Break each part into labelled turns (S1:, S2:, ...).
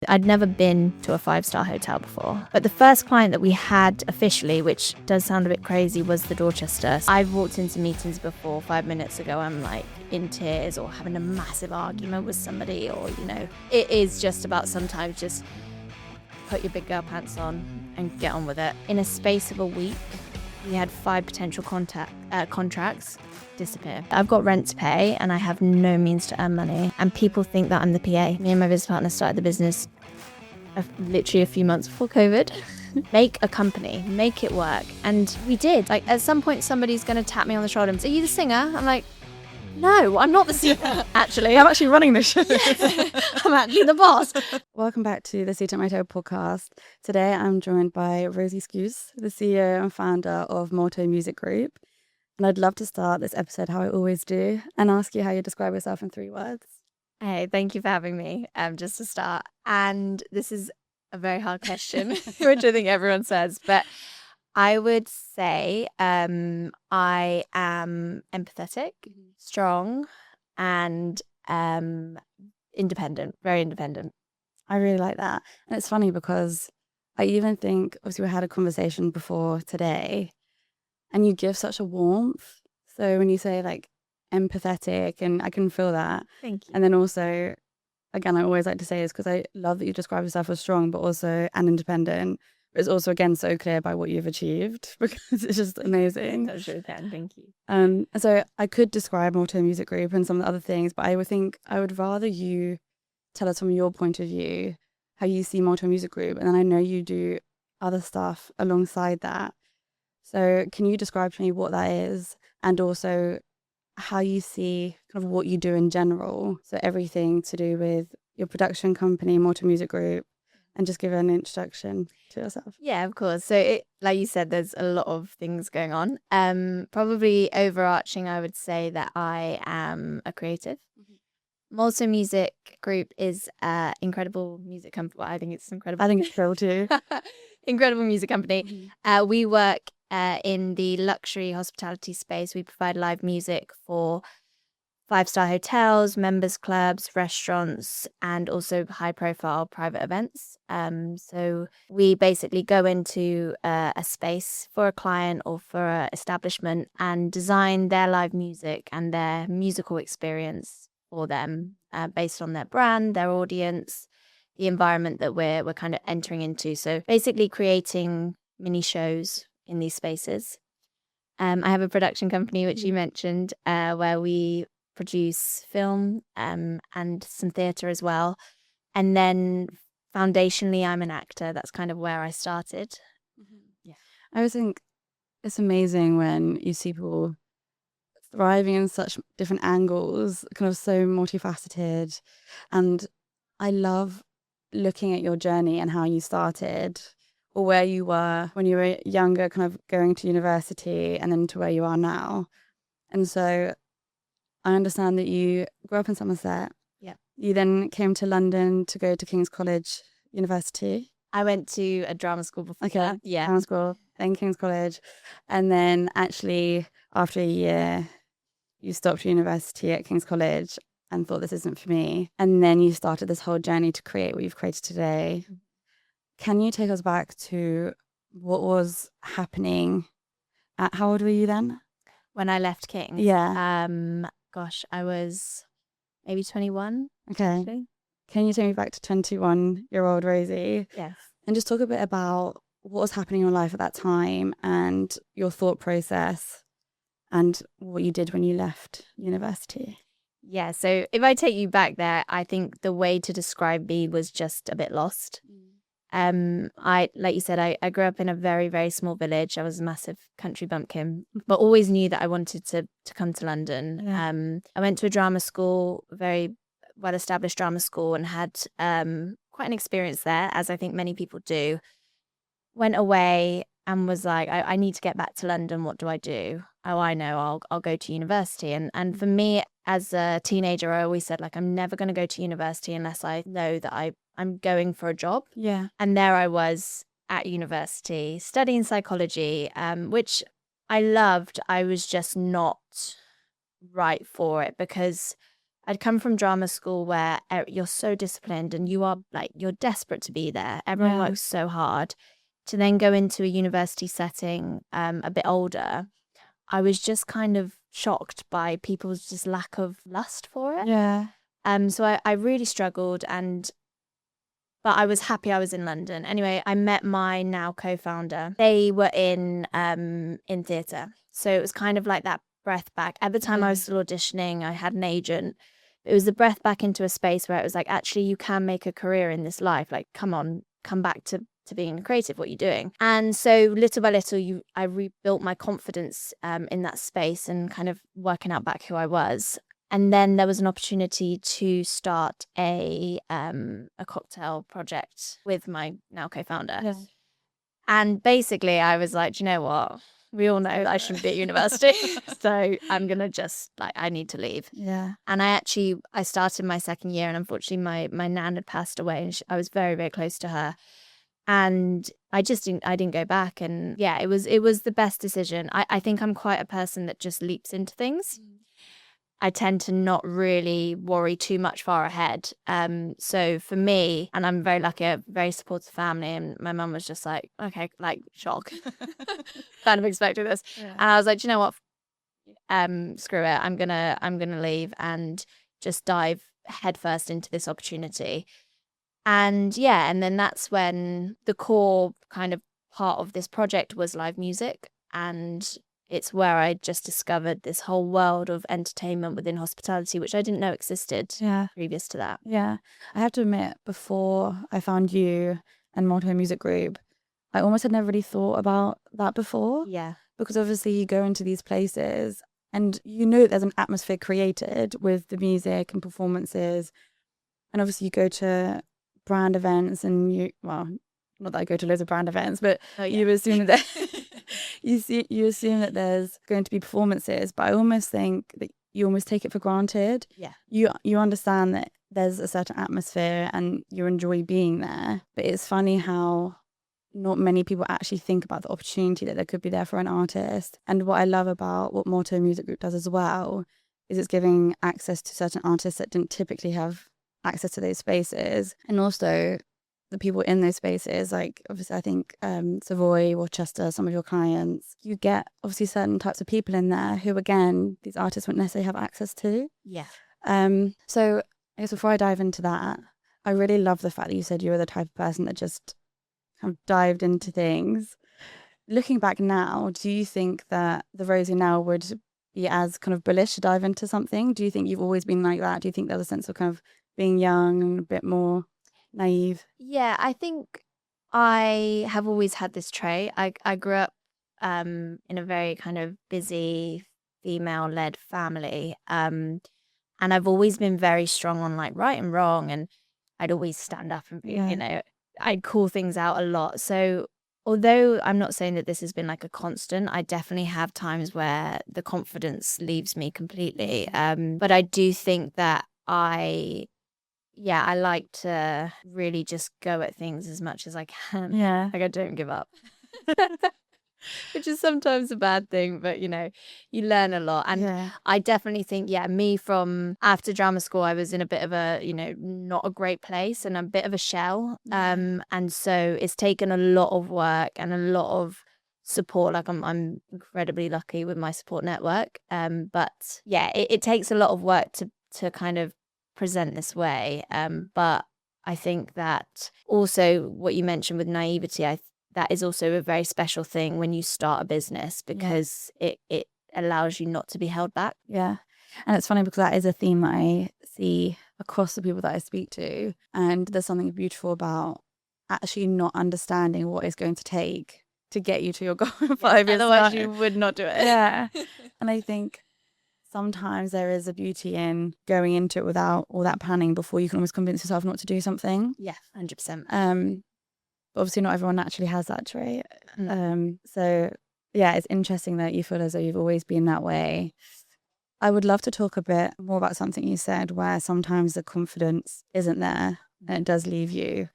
S1: I'd never been to a 5-star hotel before, but the first client that we had officially, which does sound a bit crazy, was the Dorchester. I've walked into meetings before 5 minutes ago, I'm like in tears or having a massive argument with somebody, or, it is just about sometimes just put your big girl pants on and get on with it. In a space of a week, we had 5 potential contracts disappear. I've got rent to pay and I have no means to earn money, and people think that I'm the PA. Me and my business partner started the business literally a few months before COVID. Make a company, make it work. And we did. Like, at some point somebody's going to tap me on the shoulder and say, "Are you the singer?" I'm like, "No, I'm not the singer." Actually,
S2: I'm actually running this show.
S1: I'm actually the boss.
S2: Welcome back to the Seat at My Table podcast. Today I'm joined by Rosie Skuse, the CEO and founder of Molto Music Group. And I'd love to start this episode how I always do and ask you how you describe yourself in 3 words.
S1: Hey, thank you for having me, just to start. And this is a very hard question, which I think everyone says, but I would say I am empathetic, strong, and independent, very independent.
S2: I really like that. And it's funny because I even think, obviously we had a conversation before today, and you give such a warmth. So when you say like empathetic, and I can feel that.
S1: Thank you.
S2: And then also, again, I always like to say is because I love that you describe yourself as strong, but also and independent. But it's also, again, so clear by what you've achieved because it's just amazing.
S1: That's really kind. Thank you.
S2: So I could describe Molto Music Group and some of the other things, but I would rather you tell us from your point of view how you see Molto Music Group. And then I know you do other stuff alongside that. So can you describe to me what that is, and also how you see kind of what you do in general? So everything to do with your production company, Molto Music Group, and just give an introduction to yourself.
S1: Yeah, of course. So like you said, there's a lot of things going on. Probably overarching, I would say that I am a creative. Molto Music Group is an incredible music company. Well, I think it's incredible.
S2: I think it's cool too.
S1: Incredible music company. We work in the luxury hospitality space. We provide live music for 5-star hotels, members clubs, restaurants, and also high-profile private events. So we basically go into a space for a client or for an establishment and design their live music and their musical experience for them, based on their brand, their audience, the environment that we're kind of entering into. So basically creating mini shows in these spaces. I have a production company, which you mentioned, where we produce film and some theatre as well. And then foundationally, I'm an actor. That's kind of where I started.
S2: Yeah, I always think it's amazing when you see people thriving in such different angles, kind of so multifaceted. And I love looking at your journey and how you started, or where you were when you were younger, kind of going to university, and then to where you are now. And so I understand that you grew up in Somerset.
S1: Yeah.
S2: You then came to London to go to King's College University.
S1: I went to a drama school before.
S2: Okay.
S1: That. Yeah.
S2: Drama school, then King's College. And then actually after a year, you stopped university at King's College and thought, this isn't for me. And then you started this whole journey to create what you've created today. Can you take us back to what was happening? How old were you then?
S1: When I left King's?
S2: Yeah.
S1: Gosh, I was maybe 21.
S2: Okay.
S1: Actually.
S2: Can you take me back to 21-year-old Rosie?
S1: Yes.
S2: And just talk a bit about what was happening in your life at that time and your thought process and what you did when you left university.
S1: Yeah, so if I take you back there, I think the way to describe me was just a bit lost. Like you said, I grew up in a very, very small village. I was a massive country bumpkin, but always knew that I wanted to come to London. Yeah. I went to a drama school, very well-established drama school, and had quite an experience there, as I think many people do. Went away and was like, I need to get back to London. What do I do? Oh, I know, I'll go to university. And for me, as a teenager, I always said, like, I'm never going to go to university unless I know that I'm going for a job.
S2: Yeah.
S1: And there I was at university studying psychology, which I loved. I was just not right for it because I'd come from drama school where you're so disciplined and you are like, you're desperate to be there. Everyone
S2: Yeah.
S1: works so hard. To then go into a university setting, a bit older, I was just kind of shocked by people's just lack of lust for it.
S2: Yeah.
S1: So I really struggled, but I was happy I was in London. Anyway, I met my now co-founder. They were in theatre. So it was kind of like that breath back. At the time I was still auditioning, I had an agent. It was the breath back into a space where it was like, actually, you can make a career in this life. Like, come on, come back to being creative, what you're doing. And so little by little, I rebuilt my confidence in that space and kind of working out back who I was. And then there was an opportunity to start a cocktail project with my now co-founder.
S2: Yeah.
S1: And basically I was like, do you know what? We all know I shouldn't be at university. So I'm going to just I need to leave.
S2: Yeah.
S1: And I started my second year, and unfortunately my nan had passed away, and I was very, very close to her. And I didn't go back. And yeah, it was the best decision. I think I'm quite a person that just leaps into things. I tend to not really worry too much far ahead. So for me, and I'm very lucky, a very supportive family, and my mum was just like, okay, like shock. Kind of expected this.
S2: Yeah.
S1: And I was like, do you know what? Screw it. I'm gonna leave and just dive headfirst into this opportunity. And yeah, and then that's when the core kind of part of this project was live music, and it's where I just discovered this whole world of entertainment within hospitality, which I didn't know existed previous to that.
S2: Yeah. I have to admit, before I found you and Molto Music Group, I almost had never really thought about that before.
S1: Yeah.
S2: Because obviously you go into these places and you know there's an atmosphere created with the music and performances. And obviously you go to brand events and not that I go to loads of brand events, but you assume that you assume that there's going to be performances, but I almost think that you almost take it for granted.
S1: Yeah.
S2: You understand that there's a certain atmosphere and you enjoy being there. But it's funny how not many people actually think about the opportunity that there could be there for an artist. And what I love about what Molto Music Group does as well is it's giving access to certain artists that didn't typically have access to those spaces. And also the people in those spaces, like obviously I think Savoy, Worcester, some of your clients, you get obviously certain types of people in there who, again, these artists wouldn't necessarily have access to.
S1: Yeah.
S2: So I guess before I dive into that, I really love the fact that you said you were the type of person that just kind of dived into things. Looking back now, do you think that the Rosie now would be as kind of bullish to dive into something? Do you think you've always been like that? Do you think there's a sense of kind of being young and a bit more naive?
S1: Yeah, I think I have always had this trait. I grew up in a very kind of busy female-led family. And I've always been very strong on like right and wrong, and I'd always stand up and be, I'd call things out a lot. So although I'm not saying that this has been like a constant, I definitely have times where the confidence leaves me completely. But I do think that I like to really just go at things as much as I can.
S2: Yeah.
S1: Like I don't give up. Which is sometimes a bad thing, but you learn a lot. And I definitely think, me from after drama school, I was in a bit of a, not a great place and a bit of a shell. And so it's taken a lot of work and a lot of support. Like I'm incredibly lucky with my support network. But yeah, it takes a lot of work to kind of present this way. But I think that also what you mentioned with naivety, that is also a very special thing when you start a business, because it allows you not to be held back.
S2: Yeah. And it's funny because that is a theme that I see across the people that I speak to. And there's something beautiful about actually not understanding what it's going to take to get you to your goal in 5 years.
S1: Otherwise you would not do it.
S2: Yeah. And I think sometimes there is a beauty in going into it without all that planning before you can almost convince yourself not to do something.
S1: Yeah, 100%.
S2: Obviously not everyone naturally has that trait. So yeah, it's interesting that you feel as though you've always been that way. I would love to talk a bit more about something you said where sometimes the confidence isn't there and it does leave you,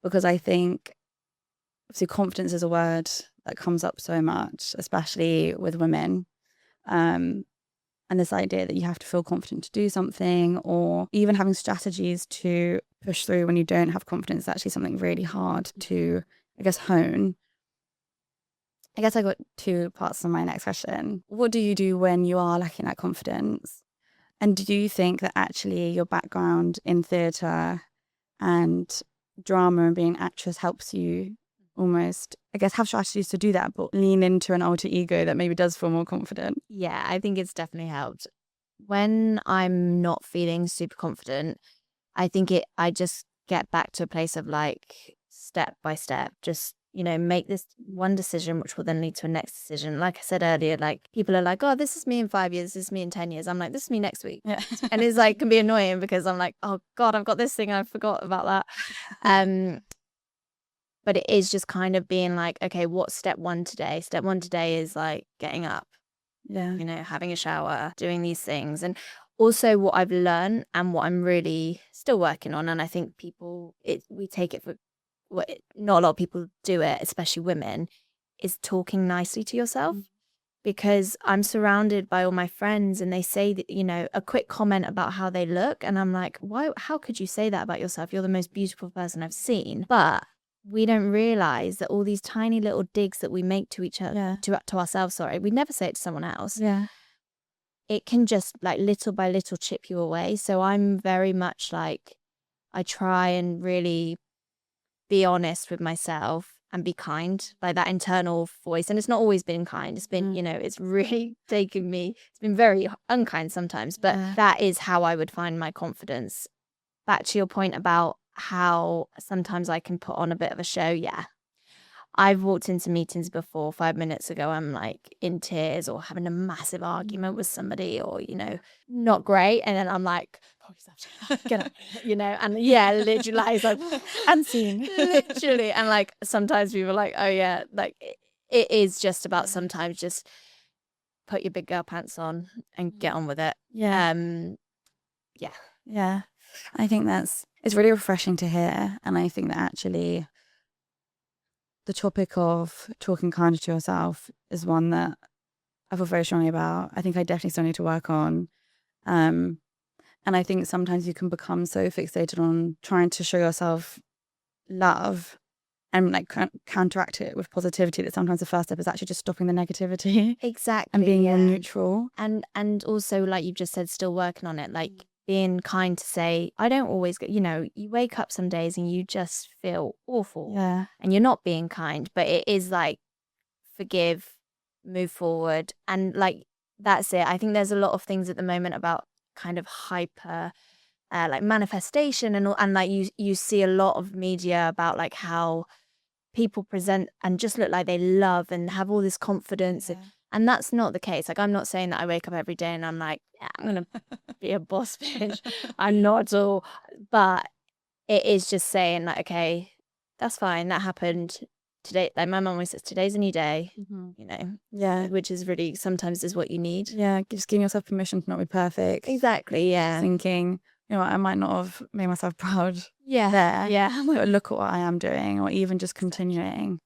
S2: because I think obviously confidence is a word that comes up so much, especially with women. And and this idea that you have to feel confident to do something, or even having strategies to push through when you don't have confidence is actually something really hard to, I guess, hone. I guess I got two parts of my next question. What do you do when you are lacking that confidence? And do you think that actually your background in theatre and drama and being an actress helps you almost, I guess, have strategies to do that, but lean into an alter ego that maybe does feel more confident?
S1: Yeah, I think it's definitely helped. When I'm not feeling super confident, I think I just get back to a place of like step by step, just, make this one decision, which will then lead to a next decision. Like I said earlier, like people are like, oh, this is me in 5 years, this is me in 10 years. I'm like, this is me next week.
S2: Yeah.
S1: And it's like, can be annoying because I'm like, oh God, I've got this thing. I forgot about that. But it is just kind of being like, okay, what's step one today? Step one today is like getting up,
S2: Yeah.
S1: having a shower, doing these things. And also what I've learned and what I'm really still working on, and I think we take it for not a lot of people do it, especially women, is talking nicely to yourself. Because I'm surrounded by all my friends and they say that, a quick comment about how they look. And I'm like, why? How could you say that about yourself? You're the most beautiful person I've seen. But we don't realize that all these tiny little digs that we make to each other, to ourselves, we never say it to someone else.
S2: Yeah.
S1: It can just like little by little chip you away. So I'm very much like, I try and really be honest with myself and be kind, like that internal voice. And it's not always been kind. It's been, it's really taken me, it's been very unkind sometimes, but that is how I would find my confidence. Back to your point about how sometimes I can put on a bit of a show. Yeah. I've walked into meetings before 5 minutes ago, I'm like in tears or having a massive argument with somebody or, not great. And then I'm like, get up, and literally like
S2: Unseen.
S1: literally. And like, sometimes people are like, oh yeah, like it is just about sometimes just put your big girl pants on and get on with it.
S2: Yeah.
S1: Yeah.
S2: I think it's really refreshing to hear. And I think that actually the topic of talking kinder to yourself is one that I feel very strongly about. I think I definitely still need to work on. And I think sometimes you can become so fixated on trying to show yourself love and like counteract it with positivity that sometimes the first step is actually just stopping the negativity.
S1: Exactly.
S2: And being more neutral.
S1: And also, like you've just said, still working on it. Like being kind to say, I don't always get, you wake up some days and you just feel awful.
S2: Yeah.
S1: And you're not being kind, but it is like forgive, move forward. And like, that's it. I think there's a lot of things at the moment about kind of hyper like manifestation and like you see a lot of media about like how people present and just look like they love and have all this confidence. And that's not the case. Like, I'm not saying that I wake up every day and I'm like, yeah, I'm going to be a boss bitch. I'm not at all. But it is just saying like, okay, that's fine. That happened today. Like my mum always says, today's a new day,
S2: Yeah.
S1: which is really sometimes is what you need.
S2: Yeah. Just giving yourself permission to not be perfect.
S1: Exactly. Yeah.
S2: Thinking, I might not have made myself proud
S1: Yeah.
S2: there.
S1: Yeah.
S2: But look at what I am doing, or even just continuing.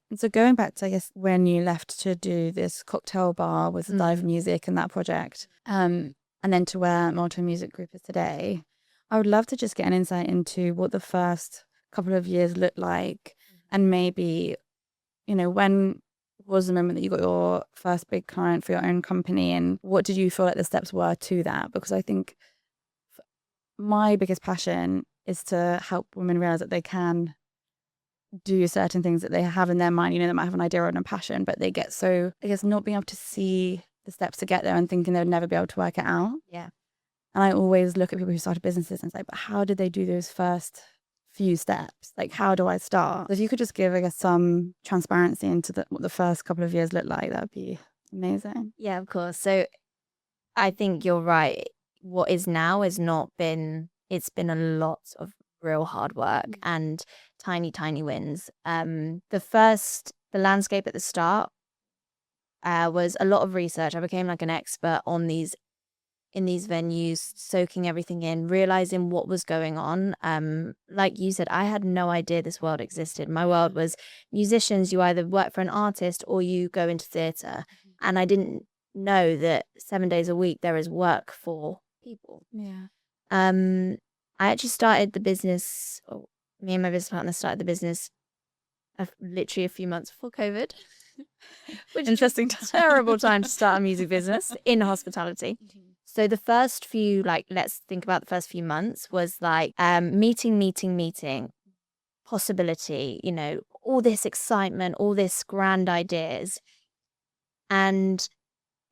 S2: And so going back to, I guess, when you left to do this cocktail bar with live music and that project, and then to where Molto Music Group is today, I would love to just get an insight into what the first couple of years looked like, and maybe, when was the moment that you got your first big client for your own company, and what did you feel like the steps were to that? Because I think my biggest passion is to help women realize that they can do certain things that they have in their mind. They might have an idea or a passion, but they get so, I guess, not being able to see the steps to get there and thinking they would never be able to work it out.
S1: Yeah.
S2: And I always look at people who started businesses and say, but how did they do those first few steps? Like, how do I start? If you could just give, I guess, some transparency into what the first couple of years looked like, that would be amazing.
S1: Yeah, of course. So I think you're right. What is now has not been, it's been a lot of real hard work and tiny wins. The landscape at the start was a lot of research. I became like an expert on in these venues, soaking everything in, realizing what was going on. Like you said, I had no idea this world existed. My world was musicians. You either work for an artist or you go into theatre. And I didn't know that 7 days a week there is work for people.
S2: Yeah.
S1: I actually started the business, or me and my business partner started the business literally a few months before COVID, which
S2: Interesting
S1: is a
S2: time.
S1: terrible time to start a music business in hospitality. So the first few, let's think about the first few months was meeting, possibility, all this excitement, all this grand ideas. And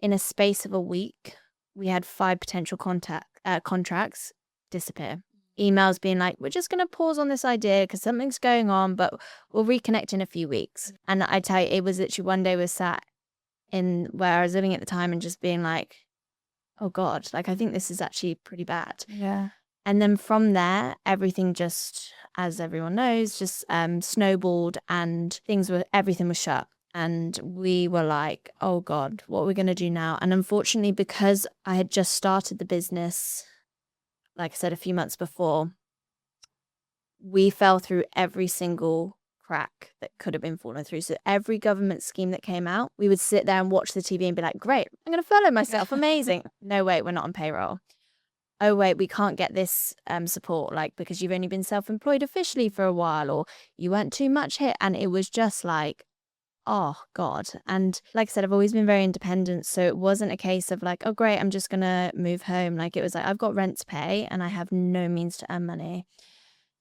S1: in a space of a week, we had 5 potential contracts disappear. Emails being like, we're just going to pause on this idea because something's going on, but we'll reconnect in a few weeks. And I tell you, it was literally one day we sat in where I was living at the time and just being like, oh God, I think this is actually pretty bad.
S2: Yeah.
S1: And then from there, everything just, as everyone knows, just snowballed, and everything was shut. And we were like, oh God, what are we going to do now? And unfortunately, because I had just started the business, like I said, a few months before, we fell through every single crack that could have been fallen through. So every government scheme that came out, we would sit there and watch the TV and be like, great, I'm going to furlough myself. Amazing. No, wait, we're not on payroll. Oh, wait, we can't get this support, because you've only been self-employed officially for a while, or you weren't too much hit. And it was just like, oh God. And like I said, I've always been very independent. So it wasn't a case of like, oh great, I'm just going to move home. It was like, I've got rent to pay and I have no means to earn money.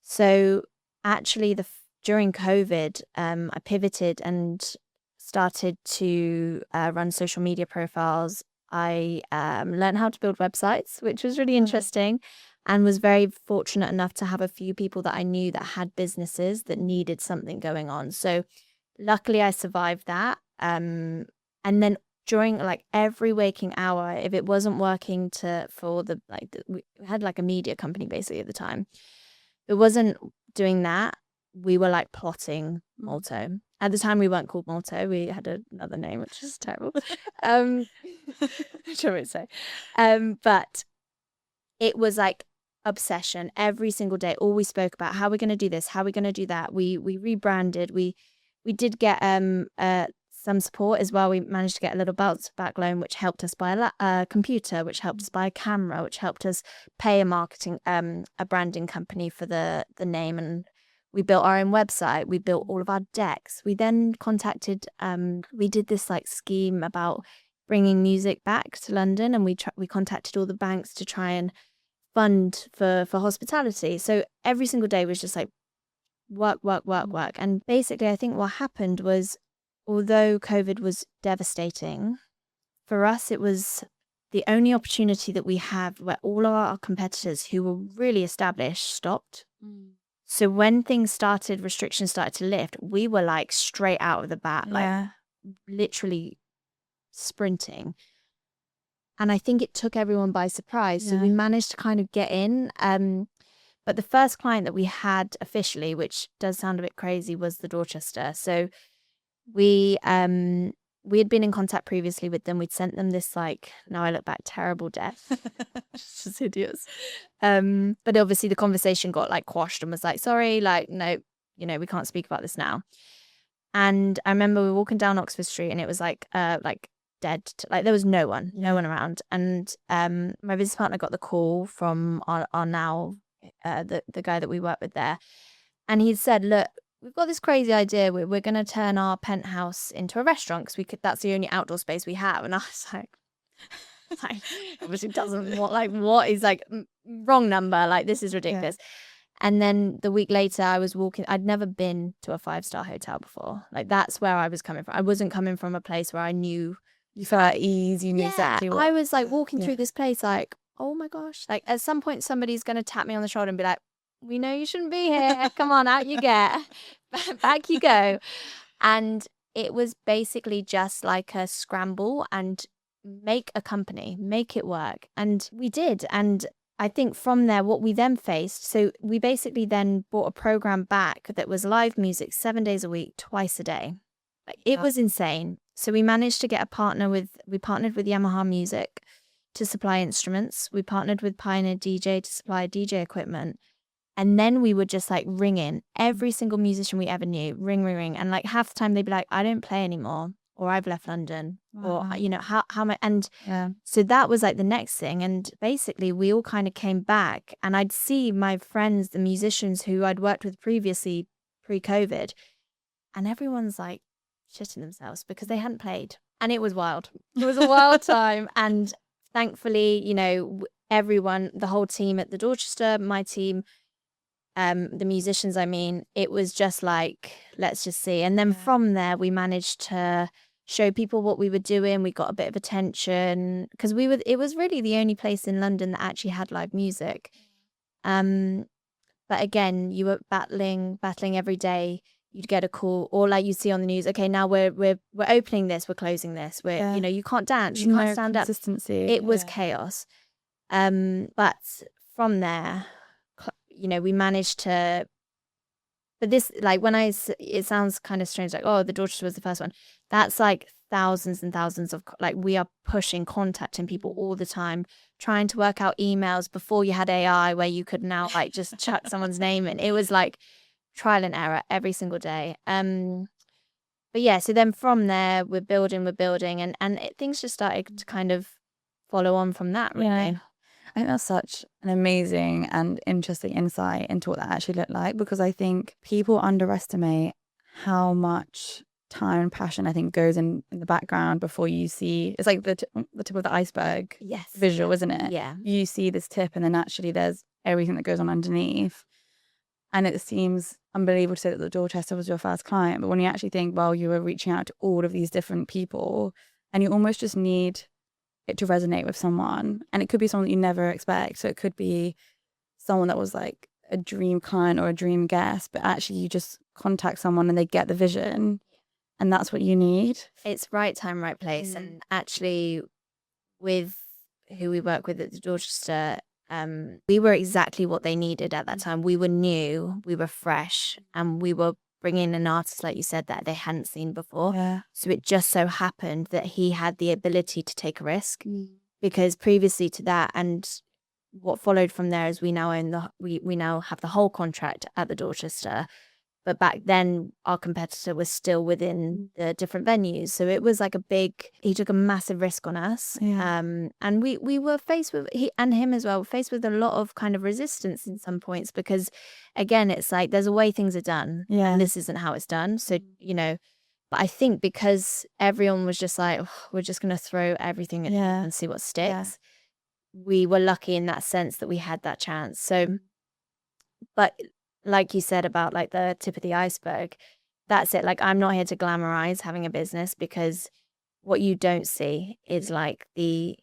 S1: So actually during COVID, I pivoted and started to run social media profiles. I learned how to build websites, which was really interesting, and was very fortunate enough to have a few people that I knew that had businesses that needed something going on. So luckily I survived that. And then during every waking hour, if it wasn't working we had a media company basically at the time. If it wasn't doing that, we were plotting Molto. At the time we weren't called Molto. We had another name, which is terrible. Sure would say. But it was obsession every single day. All we spoke about, how we're going to do this, how we're going to do that. We rebranded. We did get some support as well. We managed to get a little bounce back loan, which helped us buy a computer, which helped us buy a camera, which helped us pay a branding company for the name. And we built our own website. We built all of our decks. We then contacted, we did this scheme about bringing music back to London, and we contacted all the banks to try and fund for hospitality. So every single day was just work. And basically, I think what happened was, although COVID was devastating, for us, it was the only opportunity that we have where all of our competitors who were really established stopped. So when restrictions started to lift, we were straight out of the bat, literally sprinting. And I think it took everyone by surprise. So we managed to kind of get in. But the first client that we had officially, which does sound a bit crazy, was the Dorchester. So we had been in contact previously with them. We'd sent them this now I look back, terrible deck. Just idiots. But obviously the conversation got quashed and was sorry, no, we can't speak about this now. And I remember we were walking down Oxford Street and it was dead. There was no one around. And my business partner got the call from our now the guy that we work with there, and he said, look, we've got this crazy idea. We're going to turn our penthouse into a restaurant because that's the only outdoor space we have. And I was obviously doesn't want what is wrong number. This is ridiculous. Yeah. And then the week later, I was walking. I'd never been to a 5-star hotel before. That's where I was coming from. I wasn't coming from a place where I knew. You felt at ease. You knew exactly what. I was walking through this place oh my gosh. At some point, somebody's going to tap me on the shoulder and be like, we know you shouldn't be here. Come on, out you get. Back you go. And it was basically just a scramble and make a company, make it work. And we did. And I think from there, what we then faced, so we basically then brought a program back that was live music 7 days a week, twice a day. It was insane. So we managed to get we partnered with Yamaha Music to supply instruments. We partnered with Pioneer DJ to supply DJ equipment. And then we would just ring in every single musician we ever knew, ring. And half the time they'd be like, I don't play anymore. or I've left London, or
S2: Wow.
S1: you know, how am I? And
S2: Yeah.
S1: so that was like the next thing. And basically we all kind of came back, and I'd see my friends, the musicians who I'd worked with previously pre-COVID, and everyone's like shitting themselves because they hadn't played. And it was wild. It was a wild time. And thankfully, you know, everyone, the whole team at the Dorchester, my team, the musicians, I mean, it was just like, let's just see. And then from there, we managed to show people what we were doing. We got a bit of attention because it was really the only place in London that actually had live music. But again, you were battling every day. You'd get a call, or like you see on the news, okay, now we're opening this, we're closing this. You know, you can't dance, you can't stand up.
S2: Consistency.
S1: It was chaos. But from there, you know, we managed to, but this, like it sounds kind of strange, like, oh, the Dorchester was the first one. That's like thousands and thousands of, like, we are pushing, contacting people all the time, trying to work out emails before you had AI where you could now like just chuck someone's name in. It was like trial and error every single day. But yeah, so then from there, we're building, and things just started to kind of follow on from that, really.
S2: Yeah. I think that's such an amazing and interesting insight into what that actually looked like, because I think people underestimate how much time and passion I think goes in the background before you see. It's like the tip of the iceberg visual, isn't it?
S1: Yeah.
S2: You see this tip, and then actually there's everything that goes on underneath. And it seems unbelievable to say that the Dorchester was your first client, but when you actually think, well, you were reaching out to all of these different people, and you almost just need it to resonate with someone, and it could be someone that you never expect. So it could be someone that was like a dream client or a dream guest, but actually you just contact someone and they get the vision, and that's what you need.
S1: It's right time, right place. And actually, with who we work with at the Dorchester, we were exactly what they needed at that time. We were new, we were fresh, and we were bringing an artist, like you said, that they hadn't seen before.
S2: Yeah.
S1: So it just so happened that he had the ability to take a risk, because previously to that, and what followed from there is we now own we now have the whole contract at the Dorchester. But back then, our competitor was still within the different venues. So it was like he took a massive risk on us.
S2: Yeah.
S1: And we were faced with, he and him as well, faced with a lot of kind of resistance in some points, because again, it's like, there's a way things are done.
S2: Yeah.
S1: And this isn't how it's done. So, you know, but I think because everyone was just like, oh, we're just going to throw everything at it and see what sticks. We were lucky in that sense that we had that chance. So, but like you said about like the tip of the iceberg, that's it. Like, I'm not here to glamorize having a business, because what you don't see is like the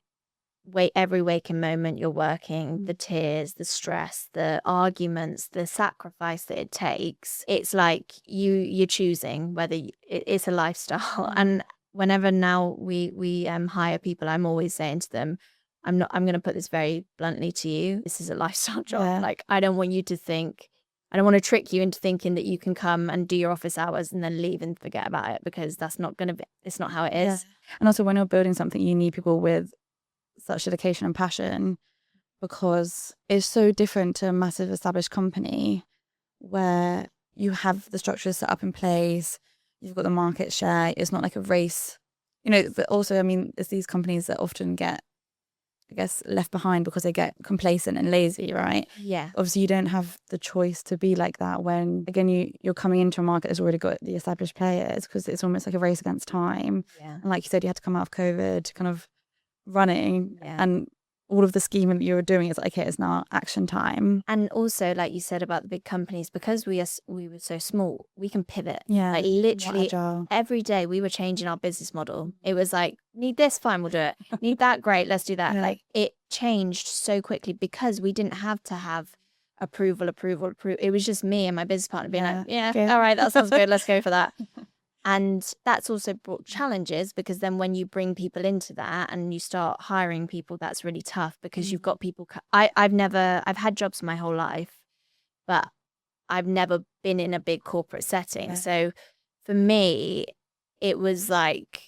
S1: way every waking moment you're working, the tears, the stress, the arguments, the sacrifice that it takes. It's like you're choosing whether it's a lifestyle. And whenever now we hire people, I'm always saying to them, I'm going to put this very bluntly to you. This is a lifestyle job. Like, I don't want you to think, I don't want to trick you into thinking that you can come and do your office hours and then leave and forget about it, because that's not going to be, it's not how it is.
S2: And also, when you're building something, you need people with such dedication and passion, because it's so different to a massive established company where you have the structures set up in place, you've got the market share, it's not like a race, you know. But also, I mean, it's these companies that often get, I guess, left behind because they get complacent and lazy, right?
S1: Yeah.
S2: Obviously, you don't have the choice to be like that when, again, you're coming into a market that's already got the established players, because it's almost like a race against time.
S1: Yeah.
S2: And like you said, you had to come out of COVID kind of running, and all of the scheming that you were doing is like, okay, it's now action time.
S1: And also, like you said about the big companies, because we were so small, we can pivot.
S2: Yeah.
S1: Like, literally
S2: Agile.
S1: every day we were changing our business model. It was like, need this, fine, we'll do it. Need that, great, let's do that. Like, it changed so quickly because we didn't have to have approval. It was just me and my business partner being like, all right, that sounds good, let's go for that. And that's also brought challenges, because then when you bring people into that and you start hiring people, that's really tough, because you've got people. I've had jobs my whole life, but I've never been in a big corporate setting. So for me, it was like,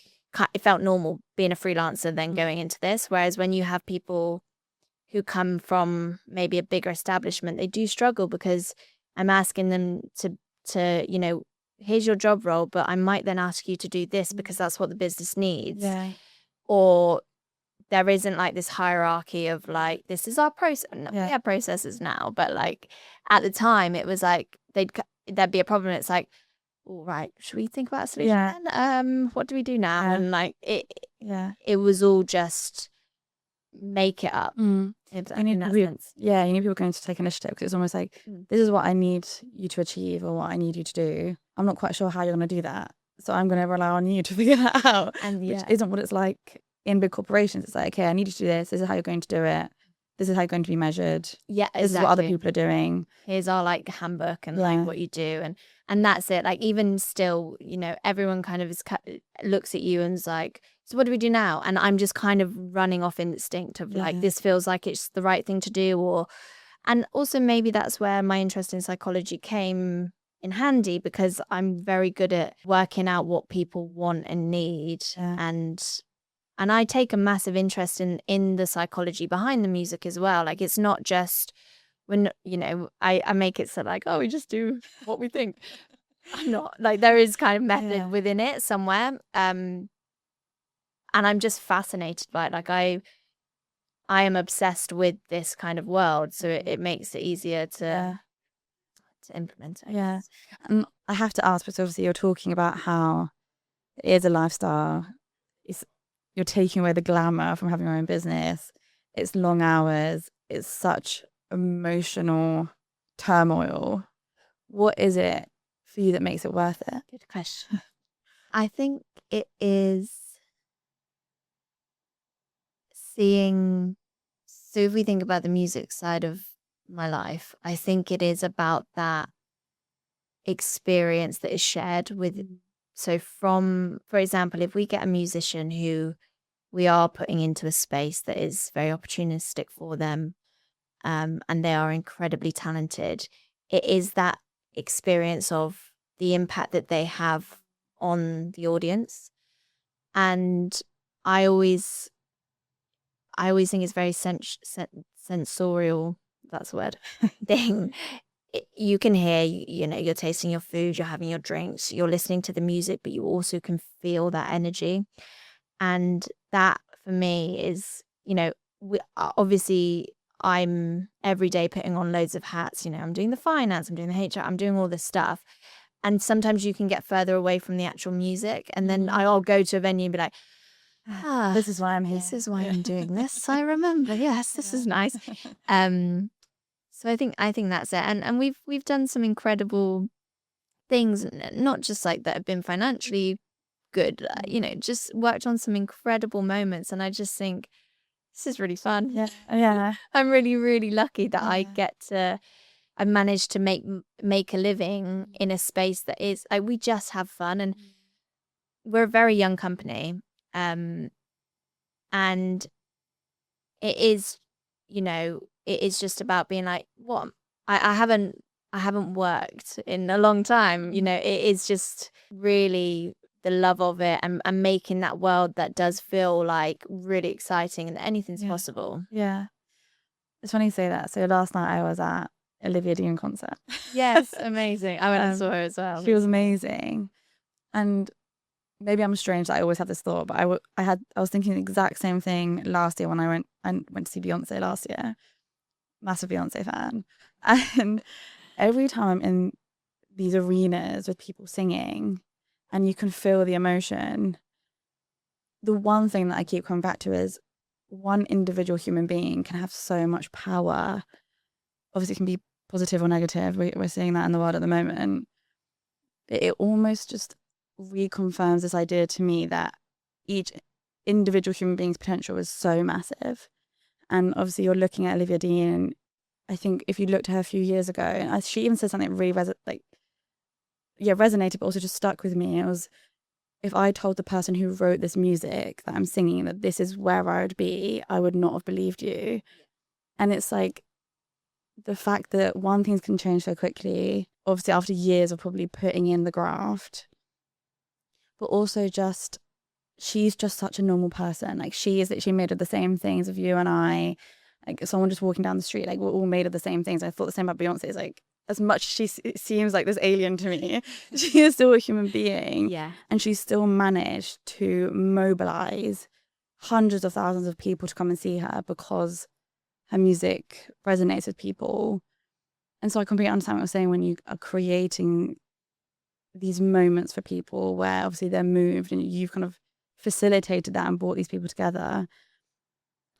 S1: it felt normal being a freelancer then going into this. Whereas when you have people who come from maybe a bigger establishment, they do struggle, because I'm asking them to, you know, here's your job role, but I might then ask you to do this because that's what the business needs.
S2: Yeah.
S1: Or there isn't like this hierarchy of like, this is our process. We
S2: Yeah.
S1: have processes now, but like at the time it was like there'd be a problem. It's like, all right, should we think about a solution
S2: Yeah.
S1: then? What do we do now?
S2: Yeah.
S1: And like
S2: Yeah.
S1: it was all just make it up.
S2: You
S1: In
S2: need
S1: that
S2: people,
S1: sense.
S2: yeah, you need people going to take initiative, because it's almost like, this is what I need you to achieve, or what I need you to do. I'm not quite sure how you're going to do that, so I'm going to rely on you to figure that out.
S1: And
S2: which isn't what it's like in big corporations. It's like, okay, I need you to do this. This is how you're going to do it. This is how you're going to be measured.
S1: Yeah, exactly.
S2: This is what other people are doing.
S1: Here's our like handbook and like what you do, and that's it. Like even still, you know, everyone kind of looks at you and is like, so what do we do now? And I'm just kind of running off instinct of like, this feels like it's the right thing to do. And also maybe that's where my interest in psychology came in handy, because I'm very good at working out what people want and need. And I take a massive interest in the psychology behind the music as well. Like it's not just when, you know, I make it so like, oh, we just do what we think. I'm not, like, there is kind of method within it somewhere. And I'm just fascinated by it. Like I am obsessed with this kind of world, so it makes it easier to implement. I guess.
S2: And I have to ask, because obviously you're talking about how it is a lifestyle. You're taking away the glamour from having your own business. It's long hours. It's such emotional turmoil. What is it for you that makes it worth it?
S1: Good question. I think it is seeing. So if we think about the music side of my life, I think it is about that experience that is shared with. So for example, if we get a musician who we are putting into a space that is very opportunistic for them, and they are incredibly talented, it is that experience of the impact that they have on the audience. And I always think it's very sensorial, that's a word, thing. You can hear, you know, you're tasting your food, you're having your drinks, you're listening to the music, but you also can feel that energy. And that for me is, you know, obviously I'm every day putting on loads of hats. You know, I'm doing the finance, I'm doing the HR, I'm doing all this stuff. And sometimes you can get further away from the actual music. And then I'll go to a venue and be like,
S2: this is why I'm here.
S1: This is why I'm doing this. I remember. Yes, this is nice. So I think that's it. And we've done some incredible things, not just like that have been financially good, you know, just worked on some incredible moments. And I just think this is really fun.
S2: Yeah.
S1: I'm really, really lucky that I managed to make a living in a space that is like, we just have fun, and we're a very young company. And it is, you know, it is just about being like, what I haven't worked in a long time. You know, it is just really the love of it, and making that world that does feel like really exciting, and anything's possible.
S2: Yeah. It's funny you say that. So last night I was at Olivia Dean concert.
S1: Yes, amazing. I went and saw her as well.
S2: She was amazing. And maybe I'm strange that I always have this thought, but I was thinking the exact same thing last year when I went to see Beyonce last year. Massive Beyonce fan. And every time I'm in these arenas with people singing and you can feel the emotion, the one thing that I keep coming back to is one individual human being can have so much power. Obviously it can be positive or negative. We're seeing that in the world at the moment. It almost just reconfirms this idea to me that each individual human being's potential is so massive. And obviously you're looking at Olivia Dean, and I think if you looked at her a few years ago, and she even said something that really resonated, but also just stuck with me. It was, if I told the person who wrote this music that I'm singing that this is where I would be, I would not have believed you. And it's like the fact that one, things can change so quickly, obviously after years of probably putting in the graft, but also just, she's just such a normal person. Like, she is literally made of the same things of you and I. Like, someone just walking down the street, like, we're all made of the same things. I thought the same about Beyonce. It's like, as much as it seems like this alien to me, she is still a human being.
S1: Yeah.
S2: And she still managed to mobilize hundreds of thousands of people to come and see her because her music resonates with people. And so I completely understand what you're saying when you are creating these moments for people where obviously they're moved and you've kind of facilitated that and brought these people together.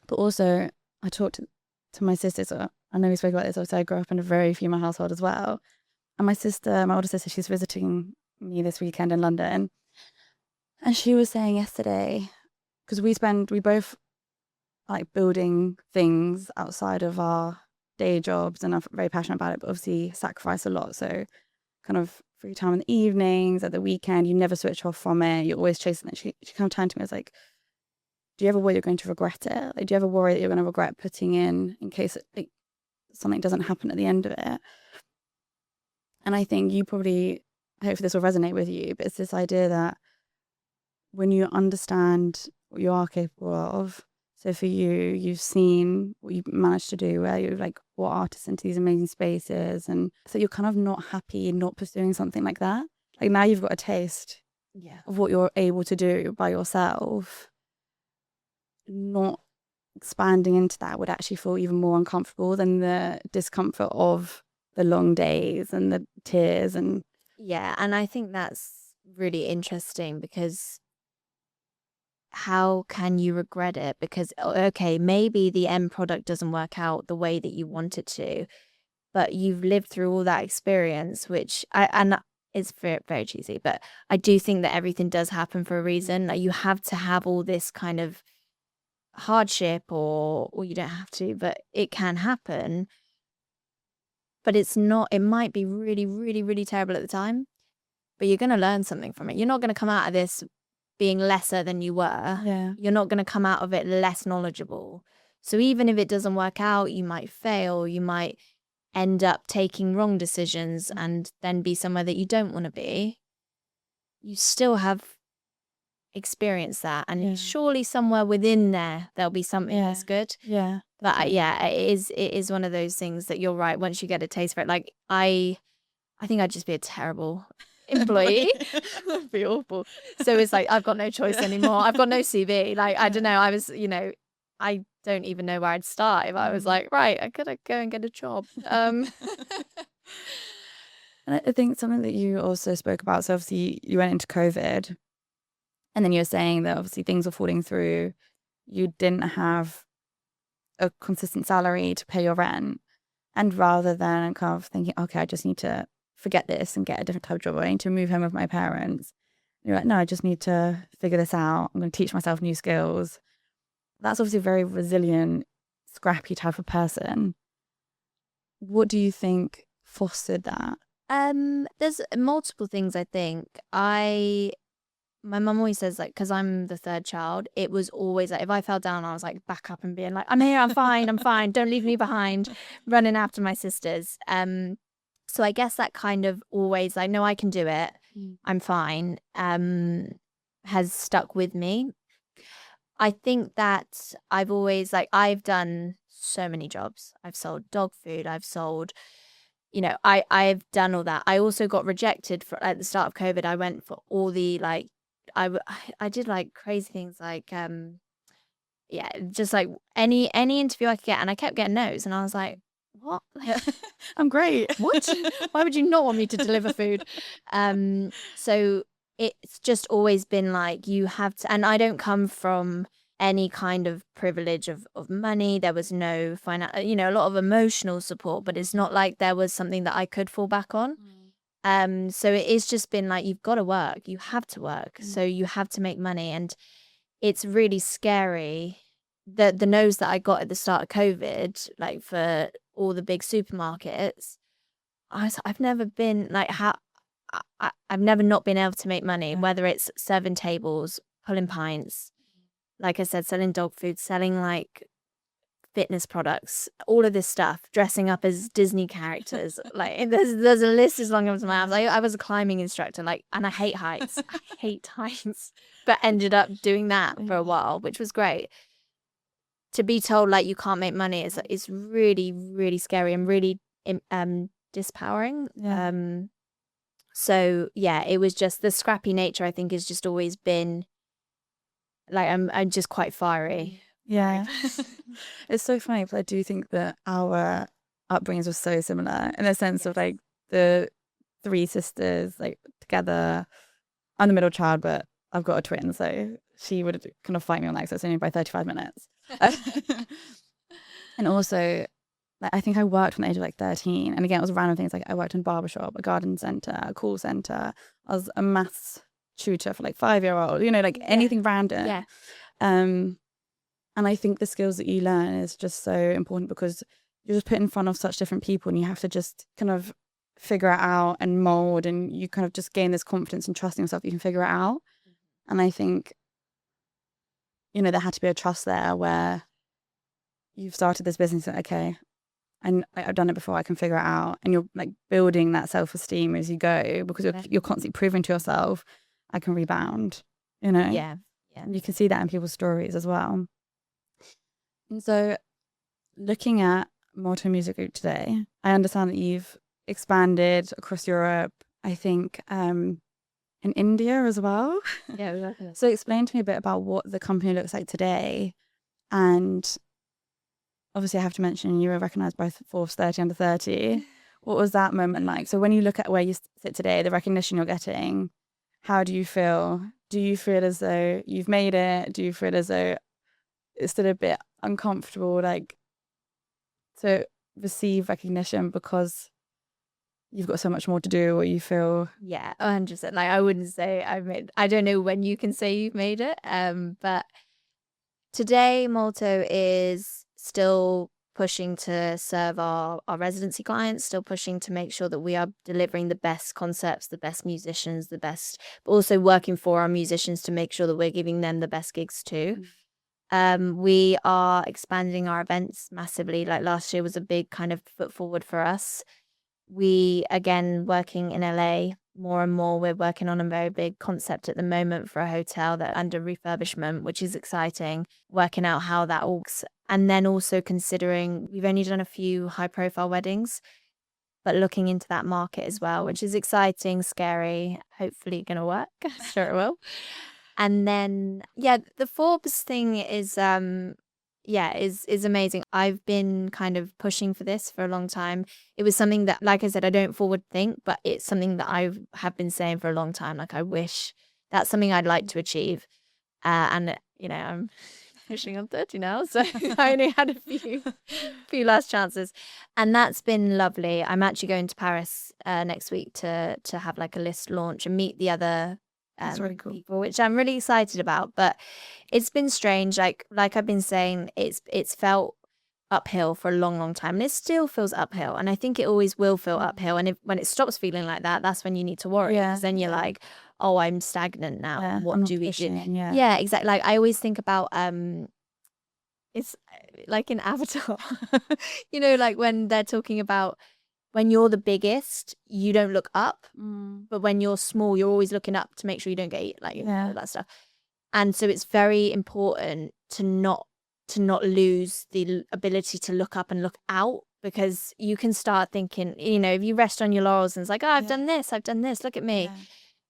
S2: But also, I talked to my sister, so I know we spoke about this, obviously I grew up in a very female household as well. And my older sister, she's visiting me this weekend in London. And she was saying yesterday, because we both like building things outside of our day jobs and are very passionate about it, but obviously sacrifice a lot. So kind of free time in the evenings, at the weekend, you never switch off from it. You're always chasing it. She kind of turned to me and was like, do you ever worry you're going to regret it? Like, do you ever worry that you're going to regret putting in case something doesn't happen at the end of it? And I think hopefully this will resonate with you, but it's this idea that when you understand what you are capable of, so for you, you've seen what you've managed to do, where you've like brought artists into these amazing spaces, and so you're kind of not happy not pursuing something like that. Like now you've got a taste of what you're able to do by yourself. Not expanding into that would actually feel even more uncomfortable than the discomfort of the long days and the tears. And
S1: yeah, and I think that's really interesting because how can you regret it? Because okay, maybe the end product doesn't work out the way that you want it to, but you've lived through all that experience, which and it's very, very cheesy, but I do think that everything does happen for a reason. Like you have to have all this kind of hardship, or you don't have to, but it can happen. But it's not, it might be really, really, really terrible at the time, but you're going to learn something from it. You're not going to come out of this being lesser than you were.
S2: yeah,
S1: You're not going to come out of it less knowledgeable. So even if it doesn't work out, you might fail, you might end up taking wrong decisions and then be somewhere that you don't want to be. You still have experienced that, and surely somewhere within there'll be something that's good.
S2: Yeah.
S1: But yeah, it is one of those things that you're right. Once you get a taste for it, like I think I'd just be a terrible employee. That'd be awful. So it's like I've got no choice anymore. I've got no CV. Like I don't know. I was, I don't even know where I'd start if I was like, right, I gotta go and get a job.
S2: And I think something that you also spoke about. So obviously you went into COVID, and then you're saying that obviously things were falling through. You didn't have a consistent salary to pay your rent. And rather than kind of thinking, okay, I just need to forget this and get a different type of job, I need to move home with my parents. You're like, no, I just need to figure this out. I'm going to teach myself new skills. That's obviously a very resilient, scrappy type of person. What do you think fostered that?
S1: There's multiple things. I think my mum always says, like, because I'm the third child, it was always like if I fell down, I was like back up and being like, I'm here, I'm fine, don't leave me behind, running after my sisters. So I guess that kind of always like, no, I can do it, I'm fine, has stuck with me. I think that I've always I've done so many jobs. I've sold dog food, I've sold, I've done all that. I also got rejected at the start of COVID. I went for all the I did like crazy things just like any interview I could get, and I kept getting no's, and I was like, what?
S2: I'm great.
S1: What? Why would you not want me to deliver food? So it's just always been like you have to, and I don't come from any kind of privilege of money. There was no a lot of emotional support, but it's not like there was something that I could fall back on. So it is just been like, you've got to work, you have to work, so you have to make money. And it's really scary that the no's that I got at the start of COVID, like for all the big supermarkets, I've never been like, I've never not been able to make money, whether it's serving tables, pulling pints, like I said, selling dog food, selling like fitness products, all of this stuff, dressing up as Disney characters. Like there's a list as long as my arms. I was a climbing instructor, and I hate heights. I hate heights, but ended up doing that for a while, which was great. To be told like you can't make money is really, really scary and really disempowering.
S2: Yeah.
S1: So yeah, it was just the scrappy nature. I think has just always been like I'm just quite fiery.
S2: Yeah. It's so funny, but I do think that our upbringings were so similar in the sense of like the three sisters like together. I'm the middle child, but I've got a twin, so she would kind of fight me on access only by 35 minutes. And also, like, I think I worked from the age of like 13. And again, it was random things like I worked in a barbershop, a garden centre, a call centre. I was a maths tutor for like 5-year-old, like anything random.
S1: Yeah.
S2: And I think the skills that you learn is just so important because you're just put in front of such different people and you have to just kind of figure it out and mold, and you kind of just gain this confidence and trusting yourself you can figure it out. And I think, there had to be a trust there where you've started this business and okay, and I've done it before, I can figure it out. And you're like building that self-esteem as you go because you're constantly proving to yourself, I can rebound,
S1: Yeah.
S2: And you can see that in people's stories as well. And so looking at Molto Music Group today, I understand that you've expanded across Europe, I think in India as well.
S1: Yeah.
S2: So explain to me a bit about what the company looks like today. And obviously I have to mention you were recognised by Forbes 30 under 30. What was that moment like? So when you look at where you sit today, the recognition you're getting, how do you feel? Do you feel as though you've made it? Do you feel as though it's still a bit uncomfortable, like, to receive recognition because you've got so much more to do, or you feel?
S1: Yeah, 100%. Like I wouldn't say I don't know when you can say you've made it. But today Molto is still pushing to serve our residency clients, still pushing to make sure that we are delivering the best concepts, the best musicians, but also working for our musicians to make sure that we're giving them the best gigs too. We are expanding our events massively. Like last year was a big kind of foot forward for us. We, again, working in LA more and more, we're working on a very big concept at the moment for a hotel that under refurbishment, which is exciting, working out how that works. And then also considering we've only done a few high profile weddings, but looking into that market as well, which is exciting, scary, hopefully going to work. Sure it will. And then, yeah, the Forbes thing is amazing. I've been kind of pushing for this for a long time. It was something that, like I said, I don't forward think, but it's something that I have been saying for a long time. Like I wish that's something I'd like to achieve. And I'm pushing on 30 now, so I only had a few last chances, and that's been lovely. I'm actually going to Paris next week to have like a list launch and meet the other
S2: That's really cool.
S1: people, which I'm really excited about. But it's been strange. Like I've been saying, it's felt uphill for a long time, and it still feels uphill. And I think it always will feel uphill. And when it stops feeling like that, that's when you need to worry. Because then you're like, oh, I'm stagnant now.
S2: Yeah,
S1: What do we do?
S2: Yeah.
S1: Yeah, exactly. Like I always think about it's like in Avatar, like when they're talking about when you're the biggest, you don't look up, but when you're small, you're always looking up to make sure you don't get all that stuff. And so it's very important to not lose the ability to look up and look out, because you can start thinking, if you rest on your laurels and it's like, oh, I've done this, look at me.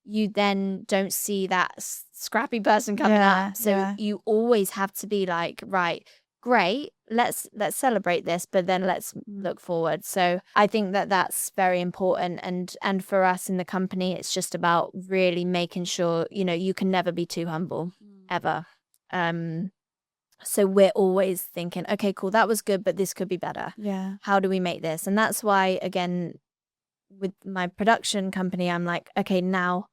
S1: You then don't see that scrappy person coming up. So you always have to be like, right, great, let's celebrate this, but then let's look forward. So I think that that's very important. And for us in the company, it's just about really making sure, you can never be too humble, ever. So we're always thinking, okay, cool, that was good, but this could be better.
S2: Yeah.
S1: How do we make this? And that's why, again, with my production company, I'm like, okay, now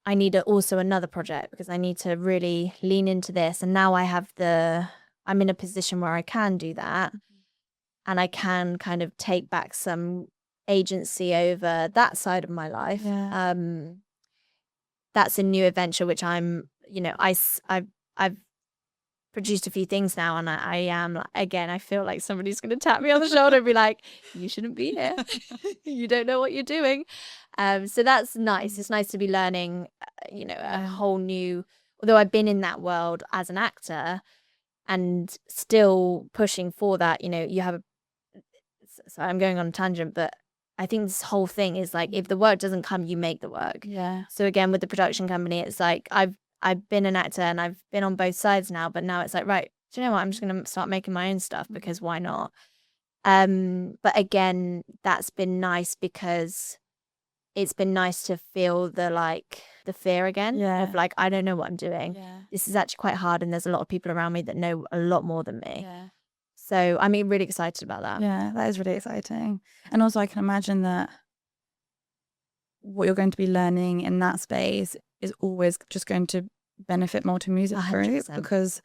S1: I need also another project because I need to really lean into this. And now I'm in a position where I can do that, and I can kind of take back some agency over that side of my life.
S2: Yeah.
S1: That's a new adventure, which I've produced a few things now, and I am, again, I feel like somebody's going to tap me on the shoulder and be like, you shouldn't be here. You don't know what you're doing. So that's nice. It's nice to be learning, a whole new, although I've been in that world as an actor and still pushing for that, you have so I'm going on a tangent, but I think this whole thing is like, if the work doesn't come, you make the work.
S2: Yeah.
S1: So again, with the production company, it's like I've been an actor and I've been on both sides now, but now it's like, right, do you know what? I'm just going to start making my own stuff because why not? But again, that's been nice because it's been nice to feel the fear again of like, I don't know what I'm doing.
S2: Yeah.
S1: This is actually quite hard, and there's a lot of people around me that know a lot more than me.
S2: Yeah.
S1: So I'm really excited about that.
S2: Yeah, that is really exciting. And also I can imagine that what you're going to be learning in that space is always just going to benefit Molto Music Group
S1: 100%.
S2: because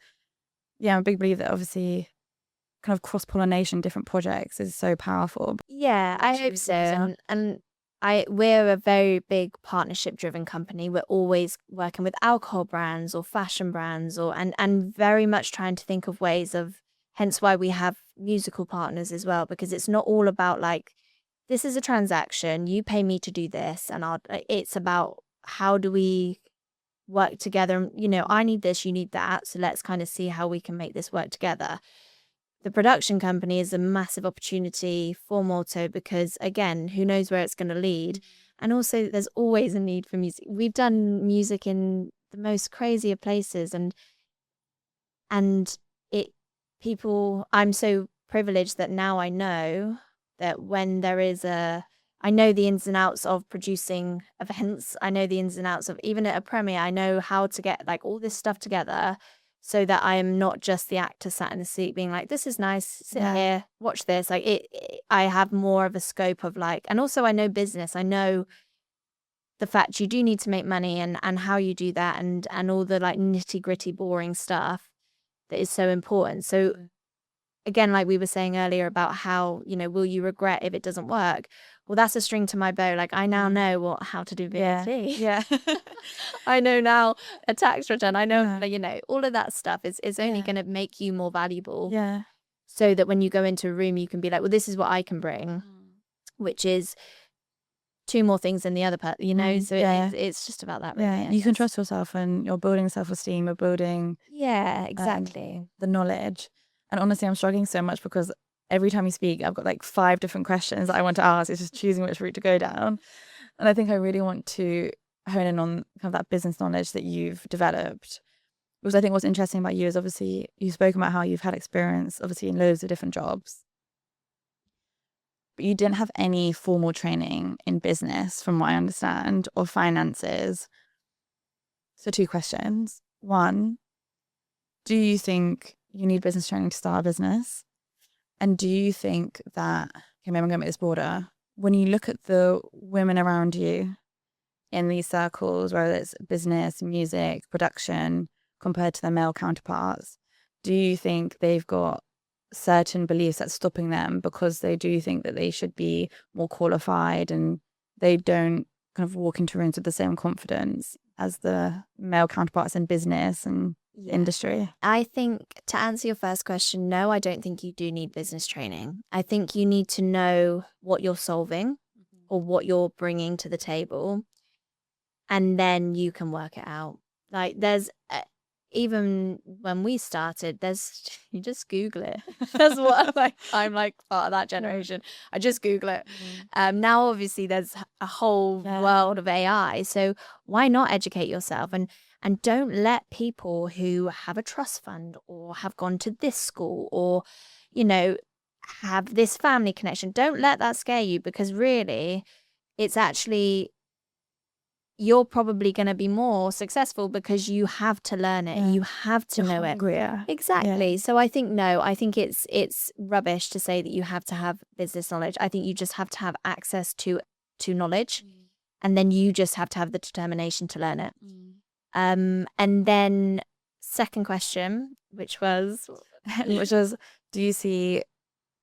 S2: I'm a big believer that obviously kind of cross-pollination, different projects is so powerful.
S1: Yeah, I hope so. And we're a very big partnership-driven company. We're always working with alcohol brands or fashion brands, and very much trying to think of ways of. Hence why we have musical partners as well, because it's not all about like, this is a transaction. You pay me to do this, and it's about how do we work together. You know, I need this, you need that. So let's kind of see how we can make this work together. The production company is a massive opportunity for Molto because, again, who knows where it's going to lead. And also, there's always a need for music. We've done music in the most crazier places, and I'm so privileged that now I know that when there is I know the ins and outs of producing events. I know the ins and outs of, even at a premiere, I know how to get like all this stuff together so that I am not just the actor sat in the seat being like, this is nice, sit here, watch this. Like I have more of a scope of like, and also I know business. I know the fact you do need to make money and how you do that and all the like nitty gritty boring stuff that is so important. So again, like we were saying earlier about how, will you regret if it doesn't work? Well, that's a string to my bow. Like I now know how to do VAT.
S2: Yeah.
S1: I know now a tax return. I know, all of that stuff is only going to make you more valuable.
S2: Yeah.
S1: So that when you go into a room, you can be like, well, this is what I can bring, which is 2 more things than the other part, so it's just about that. Really,
S2: you can trust yourself and you're building self-esteem, you're building
S1: exactly
S2: the knowledge. And honestly, I'm struggling so much because every time you speak, I've got like 5 different questions that I want to ask. It's just choosing which route to go down. And I think I really want to hone in on kind of that business knowledge that you've developed. Because I think what's interesting about you is obviously you've spoken about how you've had experience obviously in loads of different jobs. But you didn't have any formal training in business, from what I understand, or finances. So 2 questions. 1, do you think you need business training to start a business? And do you think that, okay, maybe I'm going to make this broader, when you look at the women around you in these circles, whether it's business, music, production, compared to their male counterparts, do you think they've got certain beliefs that's stopping them because they do think that they should be more qualified and they don't kind of walk into rooms with the same confidence as the male counterparts in business and industry?
S1: I think to answer your first question, no, I don't think you do need business training. I think you need to know what you're solving or what you're bringing to the table, and then you can work it out. Like there's even when we started, you just Google it. That's what I'm like part of that generation. I just Google it. Now obviously there's a whole world of AI, so why not educate yourself and don't let people who have a trust fund or have gone to this school or have this family connection, don't let that scare you, because really it's actually, you're probably going to be more successful because you have to learn it. You have to know it. Exactly. So I think it's rubbish to say that you have to have business knowledge. I think you just have to have access to knowledge, and then you just have to have the determination to learn it. And then second question, which was
S2: do you see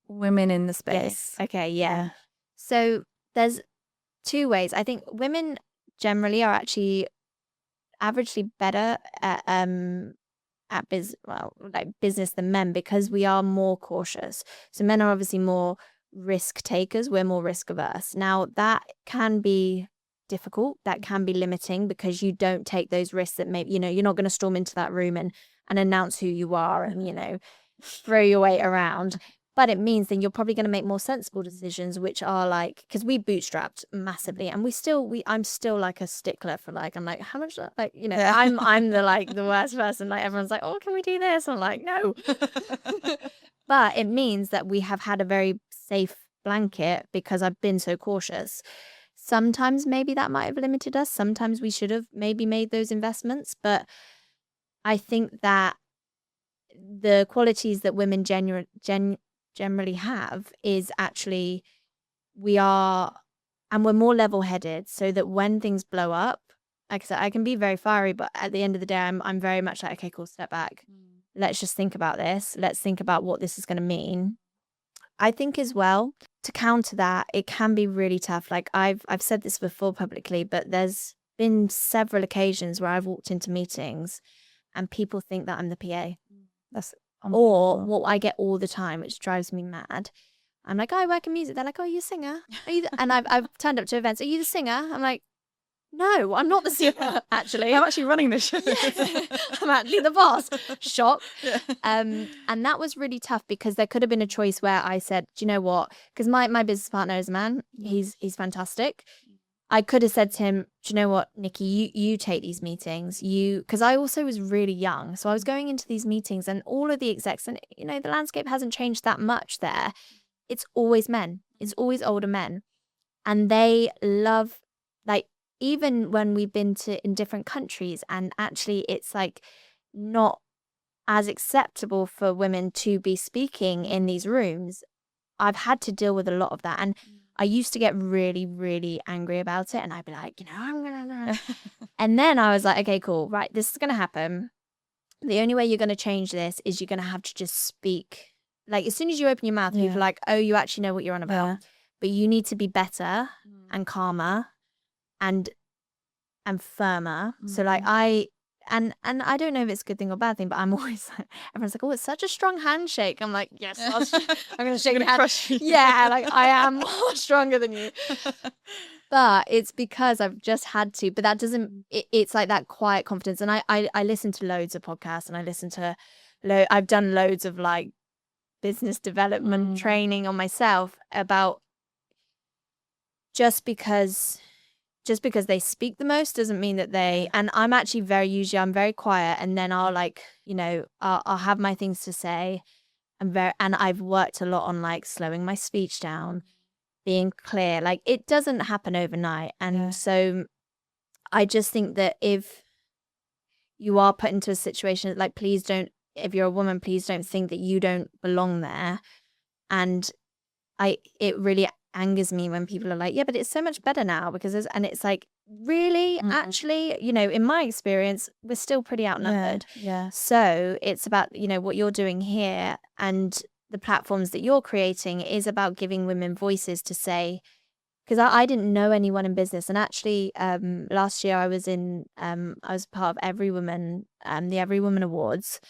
S2: women in the space?
S1: Okay, yeah. So there's 2 ways. I think women generally are actually averagely better at business than men, because we are more cautious. So men are obviously more risk takers. We're more risk averse. Now that can be difficult. That can be limiting because you don't take those risks that maybe, you're not going to storm into that room and announce who you are and, throw your weight around. But it means then you're probably going to make more sensible decisions, which are like, because we bootstrapped massively, and I'm still like a stickler for like, I'm like, how much, like, you know, I'm the like the worst person. Like everyone's like, oh, can we do this? I'm like, no. But it means that we have had a very safe blanket because I've been so cautious. Sometimes maybe that might have limited us. Sometimes we should have maybe made those investments. But I think that the qualities that women generally have is actually we're more level-headed, so that when things blow up, like I said, I can be very fiery, but at the end of the day, I'm very much like, okay, cool, step back. Let's just think about this. Let's think about what this is going to mean. I think as well, to counter that, it can be really tough. Like I've said this before publicly, but there's been several occasions where I've walked into meetings and people think that I'm the PA. Or what I get all the time, which drives me mad. I'm like, oh, I work in music. They're like, oh, you're a singer? Are you and I've turned up to events. Are you the singer? I'm like, no, I'm not the singer, actually.
S2: I'm actually running this show.
S1: I'm actually the boss. Shock. Yeah. And that was really tough because there could have been a choice where I said, do you know what? Because my business partner is a man. He's fantastic. I could have said to him, do you know what, Nikki, you take these meetings. Because I also was really young. So I was going into these meetings and all of the execs, and, you know, the landscape hasn't changed that much there. It's always men. It's always older men. And they love, like, even when we've been in different countries, and actually it's like not as acceptable for women to be speaking in these rooms, I've had to deal with a lot of that. And I used to get really, really angry about it. And I'd be like, you know, I'm going to. And then I was like, okay, cool. Right. This is going to happen. The only way you're going to change this is you're going to have to just speak. Like as soon as you open your mouth, people are like, oh, you actually know what you're on about. Yeah. But you need to be better and calmer and firmer. So like and I don't know if it's a good thing or bad thing, but I'm always like, everyone's like, oh, it's such a strong handshake. I'm like, yes, I'm going to shake your hand. Yeah, like I am more stronger than you. But it's because I've just had to. But that doesn't, it's like that quiet confidence. And I listen to loads of podcasts, and I listen to, I've done loads of like business development training on myself about just because they speak the most doesn't mean that and I'm actually I'm very quiet, and then I'll like, you know, I'll have my things to say. And I've worked a lot on like slowing my speech down, being clear. Like it doesn't happen overnight. And so I just think that if you are put into a situation, like if you're a woman, please don't think that you don't belong there. And it really angers me when people are like, yeah, but it's so much better now because it's like, really, actually, you know, in my experience, we're still pretty outnumbered.
S2: Yeah.
S1: So it's about, you know, what you're doing here and the platforms that you're creating is about giving women voices to say, because I didn't know anyone in business. And actually, last year I was part of Every Woman, the Every Woman Awards.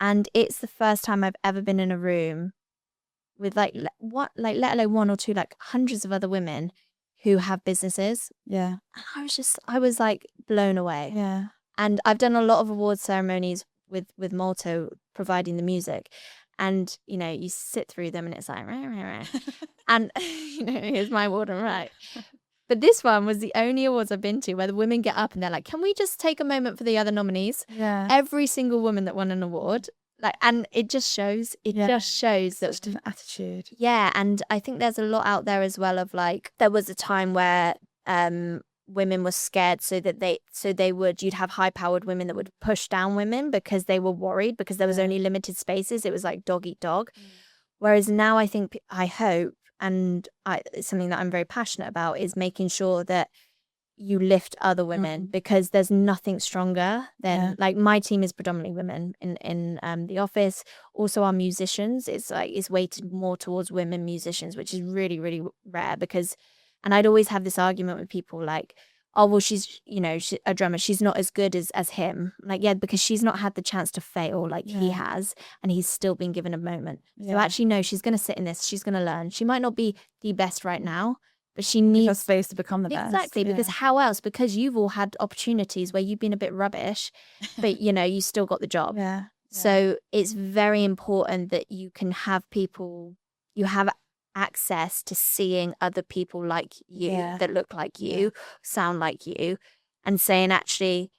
S1: And it's the first time I've ever been in a room with let alone one or two, like hundreds of other women who have businesses.
S2: Yeah.
S1: And I was like blown away.
S2: Yeah.
S1: And I've done a lot of award ceremonies with Molto providing the music. And, you know, you sit through them and it's like, rah. And, you know, here's my award, and right. But this one was the only awards I've been to where the women get up and they're like, can we just take a moment for the other nominees?
S2: Yeah.
S1: Every single woman that won an award. Like, and it just shows, just shows that
S2: such a different attitude.
S1: Yeah. And I think there's a lot out there as well of like, there was a time where women were scared you'd have high powered women that would push down women because they were worried because there was only limited spaces. It was like dog eat dog. Whereas now I hope, and it's something that I'm very passionate about, is making sure that you lift other women because there's nothing stronger than like my team is predominantly women in the office. Also our musicians, it's weighted more towards women musicians, which is really, really rare because, and I'd always have this argument with people like, oh, well, she's, you know, a drummer, she's not as good as him. Like, yeah, because she's not had the chance to fail like he has, and he's still been given a moment. So actually, no, she's going to sit in this, she's going to learn. She might not be the best right now, but she needs
S2: a space to become the best.
S1: Exactly, because how else? Because you've all had opportunities where you've been a bit rubbish, but, you know, you still got the job.
S2: Yeah.
S1: So it's very important that you can have people, you have access to seeing other people like you, that look like you, sound like you, and saying, actually,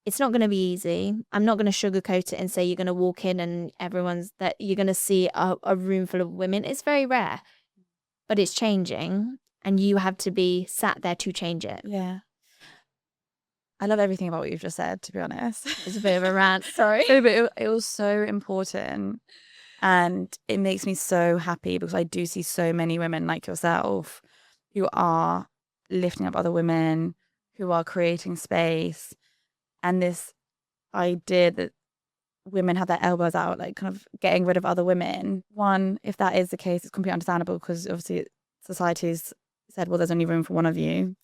S1: it's not going to be easy. I'm not going to sugarcoat it and say you're going to walk in and you're going to see a room full of women. It's very rare, but it's changing, and you have to be sat there to change it.
S2: Yeah. I love everything about what you've just said, to be honest.
S1: It's a bit of a rant, sorry.
S2: No, but it was so important, and it makes me so happy because I do see so many women like yourself who are lifting up other women, who are creating space, and this idea that women have their elbows out, like kind of getting rid of other women. One, if that is the case, it's completely understandable because obviously society's said, well, there's only room for one of you.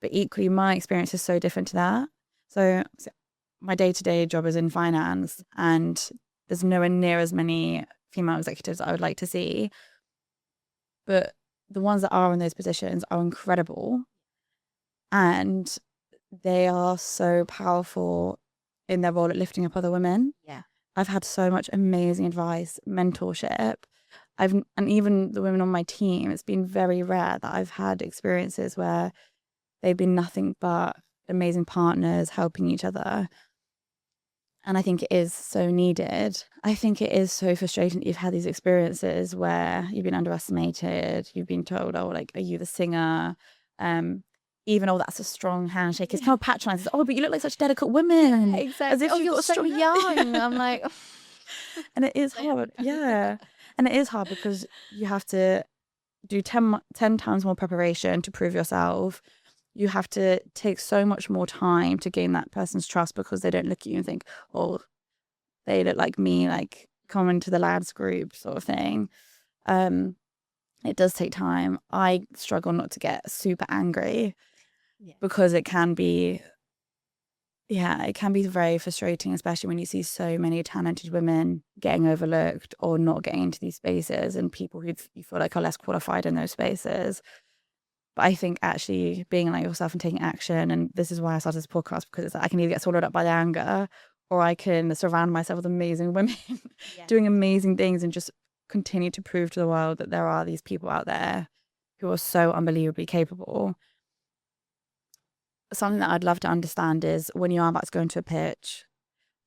S2: But equally, my experience is so different to that. So my day-to-day job is in finance, and there's nowhere near as many female executives I would like to see. But the ones that are in those positions are incredible. And they are so powerful in their role at lifting up other women.
S1: Yeah.
S2: I've had so much amazing advice, mentorship. And even the women on my team, it's been very rare that I've had experiences where they've been nothing but amazing partners helping each other. And I think it is so needed. I think it is so frustrating that you've had these experiences where you've been underestimated, you've been told, oh, like, are you the singer? Even, oh, that's a strong handshake. It's kind of patronizing. Oh, but you look like such delicate women.
S1: Exactly.
S2: As if you've
S1: you're
S2: got
S1: so
S2: strong
S1: young. I'm like...
S2: And it is hard. Yeah. And it is hard because you have to do 10 times more preparation to prove yourself. You have to take so much more time to gain that person's trust because they don't look at you and think, oh, they look like me, like come into the lads group sort of thing. It does take time. I struggle not to get super angry because it can be very frustrating, especially when you see so many talented women getting overlooked or not getting into these spaces, and people who you feel like are less qualified in those spaces. But I think actually being like yourself and taking action, and this is why I started this podcast, because it's like I can either get swallowed up by the anger, or I can surround myself with amazing women doing amazing things and just continue to prove to the world that there are these people out there who are so unbelievably capable. Something that I'd love to understand is when you are about to go into a pitch,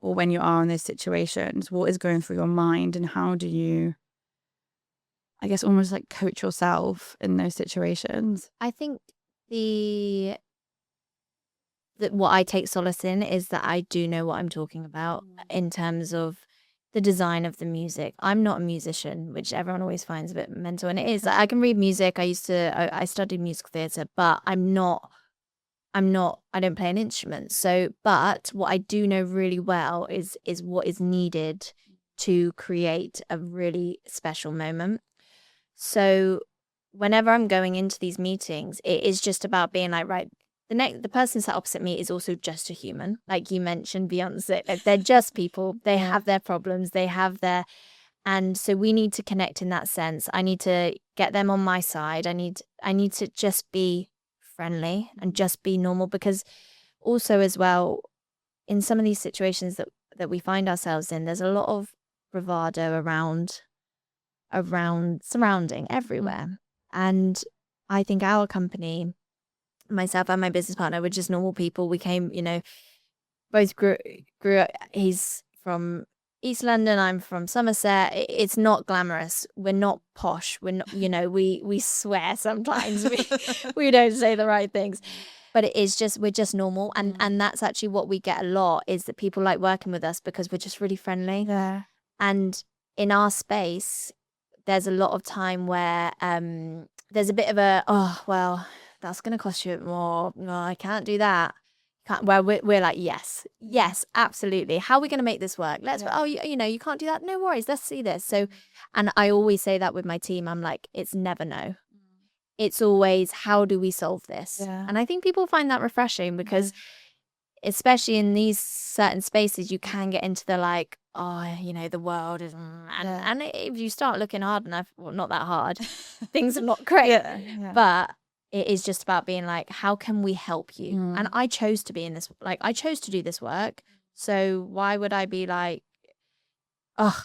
S2: or when you are in those situations, what is going through your mind, and how do you, I guess, almost like coach yourself in those situations?
S1: I think that what I take solace in is that I do know what I'm talking about in terms of the design of the music. I'm not a musician, which everyone always finds a bit mental, and it is. I can read music. I studied musical theatre, but I don't play an instrument. So, but what I do know really well is what is needed to create a really special moment. So whenever I'm going into these meetings, it is just about being like, right, the person sat opposite me is also just a human. Like you mentioned, Beyonce, like they're just people. They have their problems. And so we need to connect in that sense. I need to get them on my side. I need to just be friendly and just be normal, because also as well, in some of these situations that we find ourselves in, there's a lot of bravado around surrounding everywhere. And I think our company, myself and my business partner, we're just normal people. We came, both grew up. He's from East London, I'm from Somerset. It's not glamorous. We're not posh. We're not, we swear sometimes. we don't say the right things. But it is just, we're just normal. And that's actually what we get a lot, is that people like working with us because we're just really friendly.
S2: Yeah.
S1: And in our space, there's a lot of time where there's a bit of a, oh, well, that's going to cost you a bit more. No, I can't do that. Where we're like, yes, absolutely. How are we going to make this work? You can't do that. No worries. Let's see this. So, and I always say that with my team. I'm like, it's never no. It's always, how do we solve this?
S2: Yeah.
S1: And I think people find that refreshing, because especially in these certain spaces, you can get into the like, oh, the world is, and if you start looking hard enough, well, not that hard, things are not great. But it is just about being like, how can we help you? And I chose to be in this, like, I chose to do this work. So why would I be like,
S2: Oh,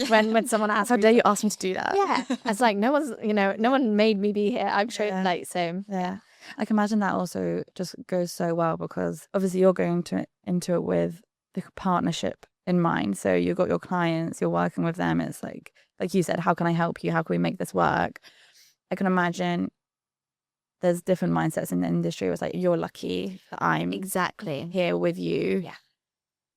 S1: when someone asks
S2: how
S1: me
S2: dare you ask me to do that?
S1: Yeah. It's like no one made me be here. I'm sure
S2: Yeah.
S1: like so
S2: Yeah. I can imagine that also just goes so well because obviously you're going into it with the partnership in mind. So you've got your clients, you're working with them. It's like you said, how can I help you? How can we make this work? I can imagine there's different mindsets in the industry. It's like, you're lucky that I'm
S1: exactly.
S2: here with you.
S1: Yeah.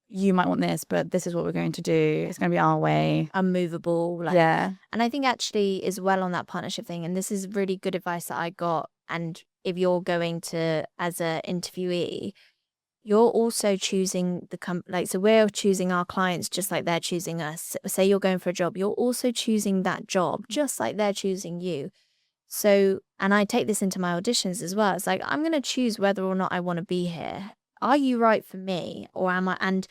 S2: You might want this, but this is what we're going to do. It's going to be our way.
S1: Unmovable. Like,
S2: Yeah.
S1: And I think actually as well on that partnership thing, and this is really good advice that I got. And if you're going to, as a interviewee, you're also choosing so we're choosing our clients just like they're choosing us. Say you're going for a job, you're also choosing that job just like they're choosing you. So, and I take this into my auditions as well. It's like, I'm going to choose whether or not I want to be here. Are you right for me? Or am I? And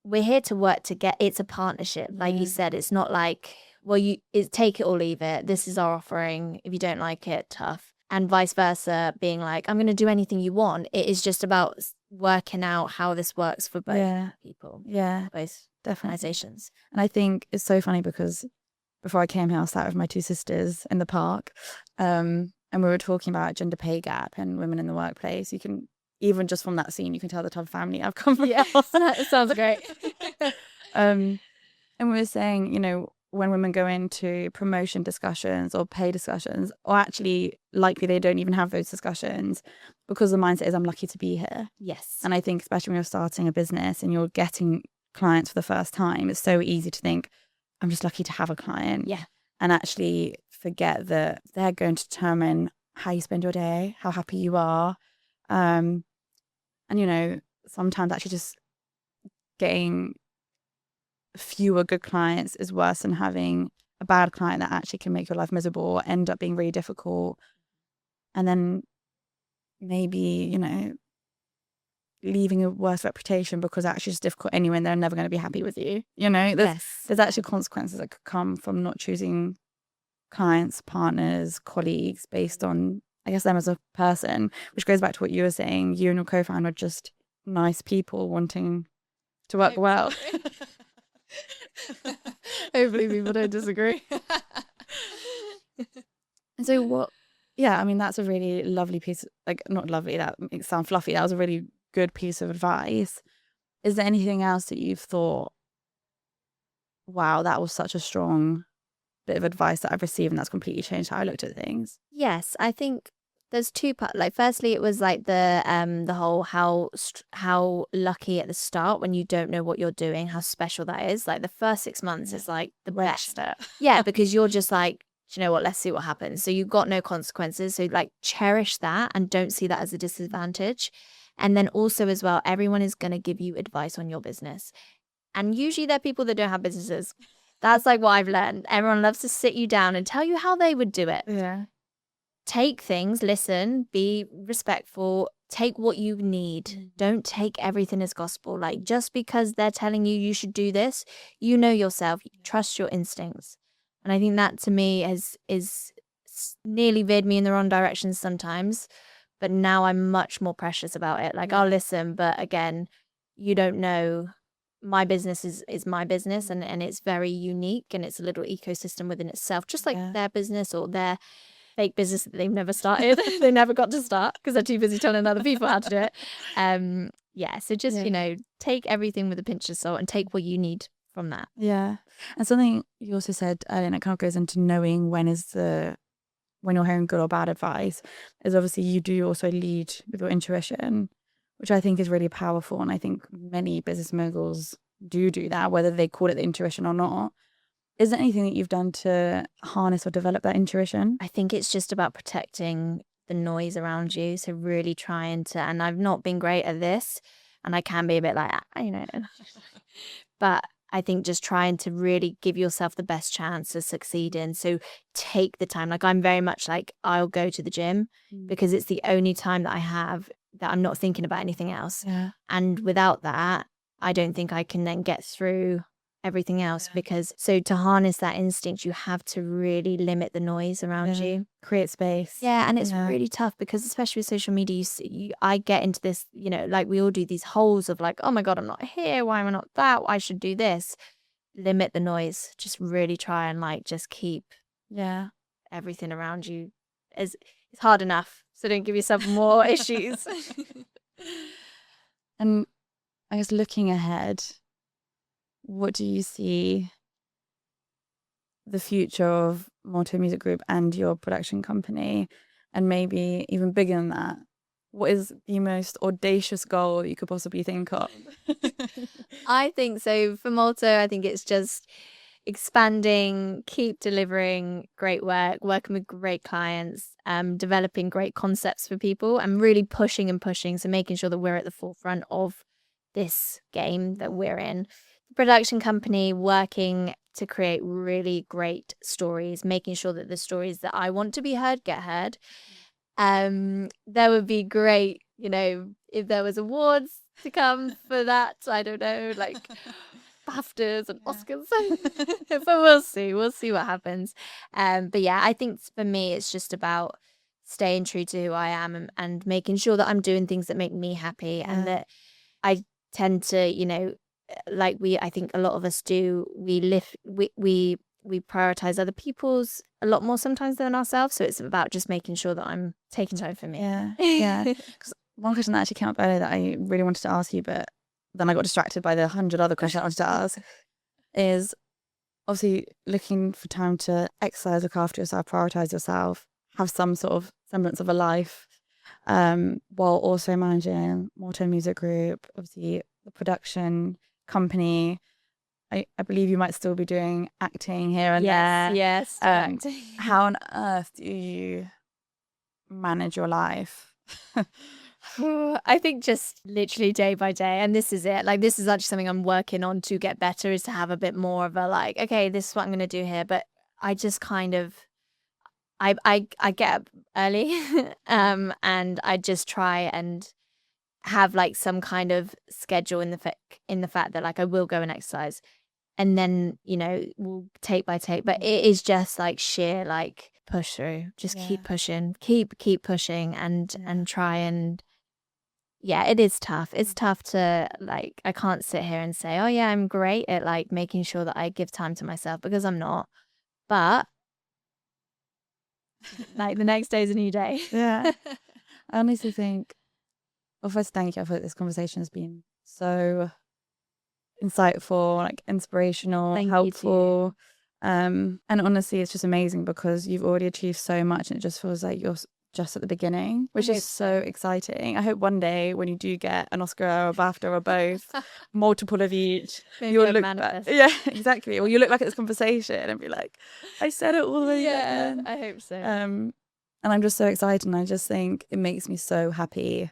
S1: we're here to work together. It's a partnership. Like you said, it's not like, well, it's take it or leave it. This is our offering. If you don't like it, tough. And vice versa, being like, I'm going to do anything you want. It is just about working out how this works for both people.
S2: Yeah,
S1: both
S2: definitely.
S1: organizations.
S2: And I think it's so funny because before I came here, I sat with my two sisters in the park, and we were talking about gender pay gap and women in the workplace. You can, even just from that scene, you can tell the type of family I've come from.
S1: Yeah, that sounds great.
S2: And we were saying, when women go into promotion discussions or pay discussions, or actually likely they don't even have those discussions because the mindset is, I'm lucky to be here.
S1: Yes.
S2: And I think especially when you're starting a business and you're getting clients for the first time, it's so easy to think, I'm just lucky to have a client.
S1: Yeah.
S2: And actually forget that they're going to determine how you spend your day, how happy you are. And, sometimes actually just getting fewer good clients is worse than having a bad client that actually can make your life miserable or end up being really difficult. And then maybe, leaving a worse reputation because actually it's difficult anyway and they're never going to be happy with you. There's actually consequences that could come from not choosing clients, partners, colleagues based on, I guess, them as a person, which goes back to what you were saying. You and your co-founder are just nice people wanting to work well. Hopefully people don't disagree. And so that's a really lovely piece, not lovely, that makes it sound fluffy. That was a really good piece of advice. Is there anything else that you've thought, wow, that was such a strong bit of advice that I've received and that's completely changed how I looked at things?
S1: Yes, I think there's two parts. Like, firstly, it was like the whole how lucky at the start when you don't know what you're doing, how special that is. Like the first 6 months is like the best. Yeah, because you're just like, do you know what? Let's see what happens. So you've got no consequences. So like cherish that and don't see that as a disadvantage. And then also as well, everyone is going to give you advice on your business. And usually they're people that don't have businesses. That's like what I've learned. Everyone loves to sit you down and tell you how they would do it.
S2: Yeah.
S1: Take things, listen, be respectful, take what you need. Don't take everything as gospel. Like, just because they're telling you should do this, you know yourself, trust your instincts. And I think that to me is nearly veered me in the wrong direction sometimes, but now I'm much more precious about it. Like, I'll listen, but again, you don't know. My business is my business, and it's very unique, and it's a little ecosystem within itself, just like their business or their fake business that they've never started. They never got to start because they're too busy telling other people how to do it. So just take everything with a pinch of salt and take what you need from that.
S2: Yeah. And something you also said earlier, and it kind of goes into knowing when you're hearing good or bad advice, is obviously you do also lead with your intuition, which I think is really powerful. And I think many business moguls do that, whether they call it the intuition or not. Is there anything that you've done to harness or develop that intuition?
S1: I think it's just about protecting the noise around you. So really trying to, and I've not been great at this, and I can be a bit like, but I think just trying to really give yourself the best chance of succeeding. So take the time. Like, I'm very much like, I'll go to the gym because it's the only time that I have that I'm not thinking about anything else.
S2: Yeah.
S1: And without that, I don't think I can then get through everything else, because so to harness that instinct, you have to really limit the noise around you,
S2: create space.
S1: Yeah, and it's really tough because especially with social media, I get into this, like we all do, these holes of like, oh my God, I'm not here. Why am I not that? I should do this. limit the noise. Just really try and like just keep
S2: Yeah.
S1: everything around you. It's hard enough, so don't give yourself more issues.
S2: And I guess looking ahead, what do you see the future of Molto Music Group and your production company? And maybe even bigger than that, what is the most audacious goal that you could possibly think of?
S1: I think so. For Molto, I think it's just expanding, keep delivering great work, working with great clients, developing great concepts for people, and really pushing and pushing. So making sure that we're at the forefront of this game that we're in. The production company working to create really great stories, making sure that the stories that I want to be heard get heard. That would be great, you know, if there was awards to come for that. I don't know, like BAFTAs and Oscars. But we'll see what happens. But yeah, I think for me it's just about staying true to who I am, and making sure that I'm doing things that make me happy, and that I tend to, you know, like I think a lot of us do, we prioritize other people's a lot more sometimes than ourselves. So it's about just making sure that I'm taking time for me.
S2: Yeah. Because one question that actually came up earlier that I really wanted to ask you, but then I got distracted by the 100 other questions I wanted to ask, is obviously looking for time to exercise, look after yourself, prioritize yourself, have some sort of semblance of a life, while also managing Molto Music Group, obviously the production company. I believe you might still be doing acting here and there.
S1: Yes, acting.
S2: How on earth do you manage your life?
S1: I think just literally day by day, and this is it. Like, this is actually something I'm working on to get better, is to have a bit more of a like, okay, this is what I'm going to do here. But I just kind of, I get up early, and I just try and have like some kind of schedule in the fact that like I will go and exercise, and then, you know, we'll take by take. But it is just like sheer like push through. Just keep pushing, keep pushing, and try and. Yeah, it is tough. It's tough to like, I can't sit here and say, oh yeah, I'm great at like making sure that I give time to myself, because I'm not. But like the next day is a new day.
S2: Yeah. I honestly think, well, first, thank you. I thought this conversation has been so insightful, like inspirational,
S1: Thank you
S2: helpful. And honestly, it's just amazing because you've already achieved so much, and it just feels like you're just at the beginning, which is so exciting. I hope one day when you do get an Oscar or a BAFTA or both, multiple of each, you'll look back. Yeah, exactly. Or you look back at this conversation and be like, I said it all the way back then.
S1: I hope so.
S2: And I'm just so excited, and I just think it makes me so happy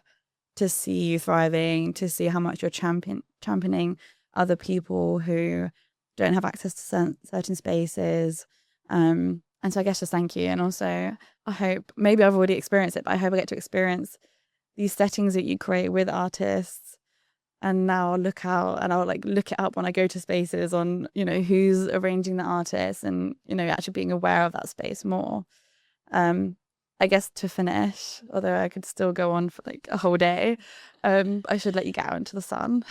S2: to see you thriving, to see how much you're championing other people who don't have access to certain spaces. And so I guess just thank you. And also I hope, maybe I've already experienced it, but I hope I get to experience these settings that you create with artists. And now I'll look out and I'll like look it up when I go to spaces on, you know, who's arranging the artist, and, you know, actually being aware of that space more. I guess to finish, although I could still go on for like a whole day, I should let you get out into the sun.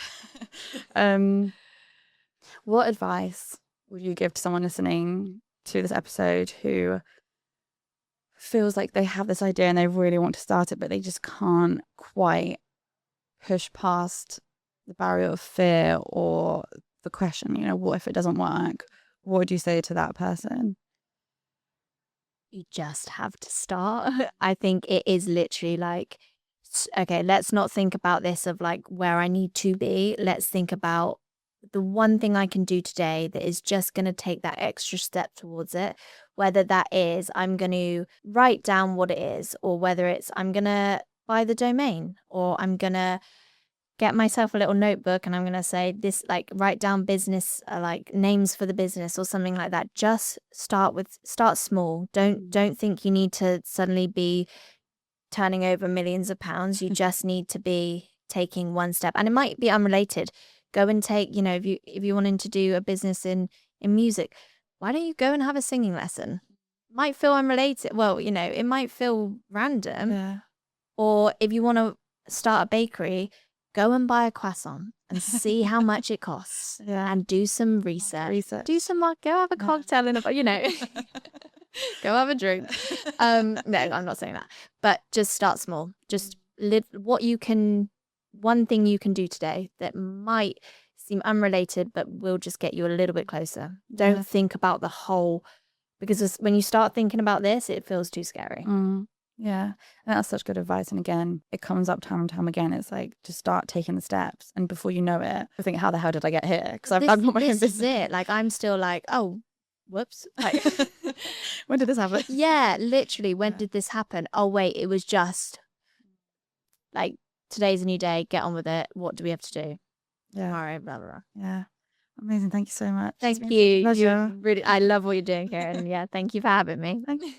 S2: What advice would you give to someone listening to this episode who feels like they have this idea and they really want to start it, but they just can't quite push past the barrier of fear or the question, you know, what if it doesn't work? What would you say to that person?
S1: You just have to start. I think it is literally like, okay, let's not think about this of like where I need to be. Let's think about the one thing I can do today that is just going to take that extra step towards it. Whether that is I'm going to write down what it is, or whether it's I'm going to buy the domain, or I'm going to get myself a little notebook and I'm going to say this, like write down business, like names for the business or something like that. Just start small. Don't think you need to suddenly be turning over millions of pounds. You just need to be taking one step, and it might be unrelated. Go and take, you know, if you wanted to do a business in music, why don't you go and have a singing lesson? Might feel unrelated. Well, you know, it might feel random.
S2: Yeah.
S1: Or if you want to start a bakery, go and buy a croissant and see how much it costs, and do some research. Do some go have a cocktail in a, go have a drink. No, I'm not saying that, but just start small. Just live what you can. One thing you can do today that might seem unrelated, but will just get you a little bit closer. Don't think about the whole, because when you start thinking about this, it feels too scary.
S2: Yeah, and that's such good advice. And again, it comes up time and time again. It's like, just start taking the steps, and before you know it, I think, how the hell did I get here? Because I've got my own business.
S1: This is it. Like, I'm still like, oh, whoops. Like,
S2: when did this happen?
S1: Yeah, literally. When did this happen? Oh, wait, it was just like, today's a new day. Get on with it. What do we have to do?
S2: Yeah.
S1: All right, blah, blah, blah.
S2: Yeah. Amazing. Thank you so much.
S1: Thank you.
S2: Pleasure.
S1: Really, I love what you're doing here. And yeah, thank you for having me.
S2: Thank you.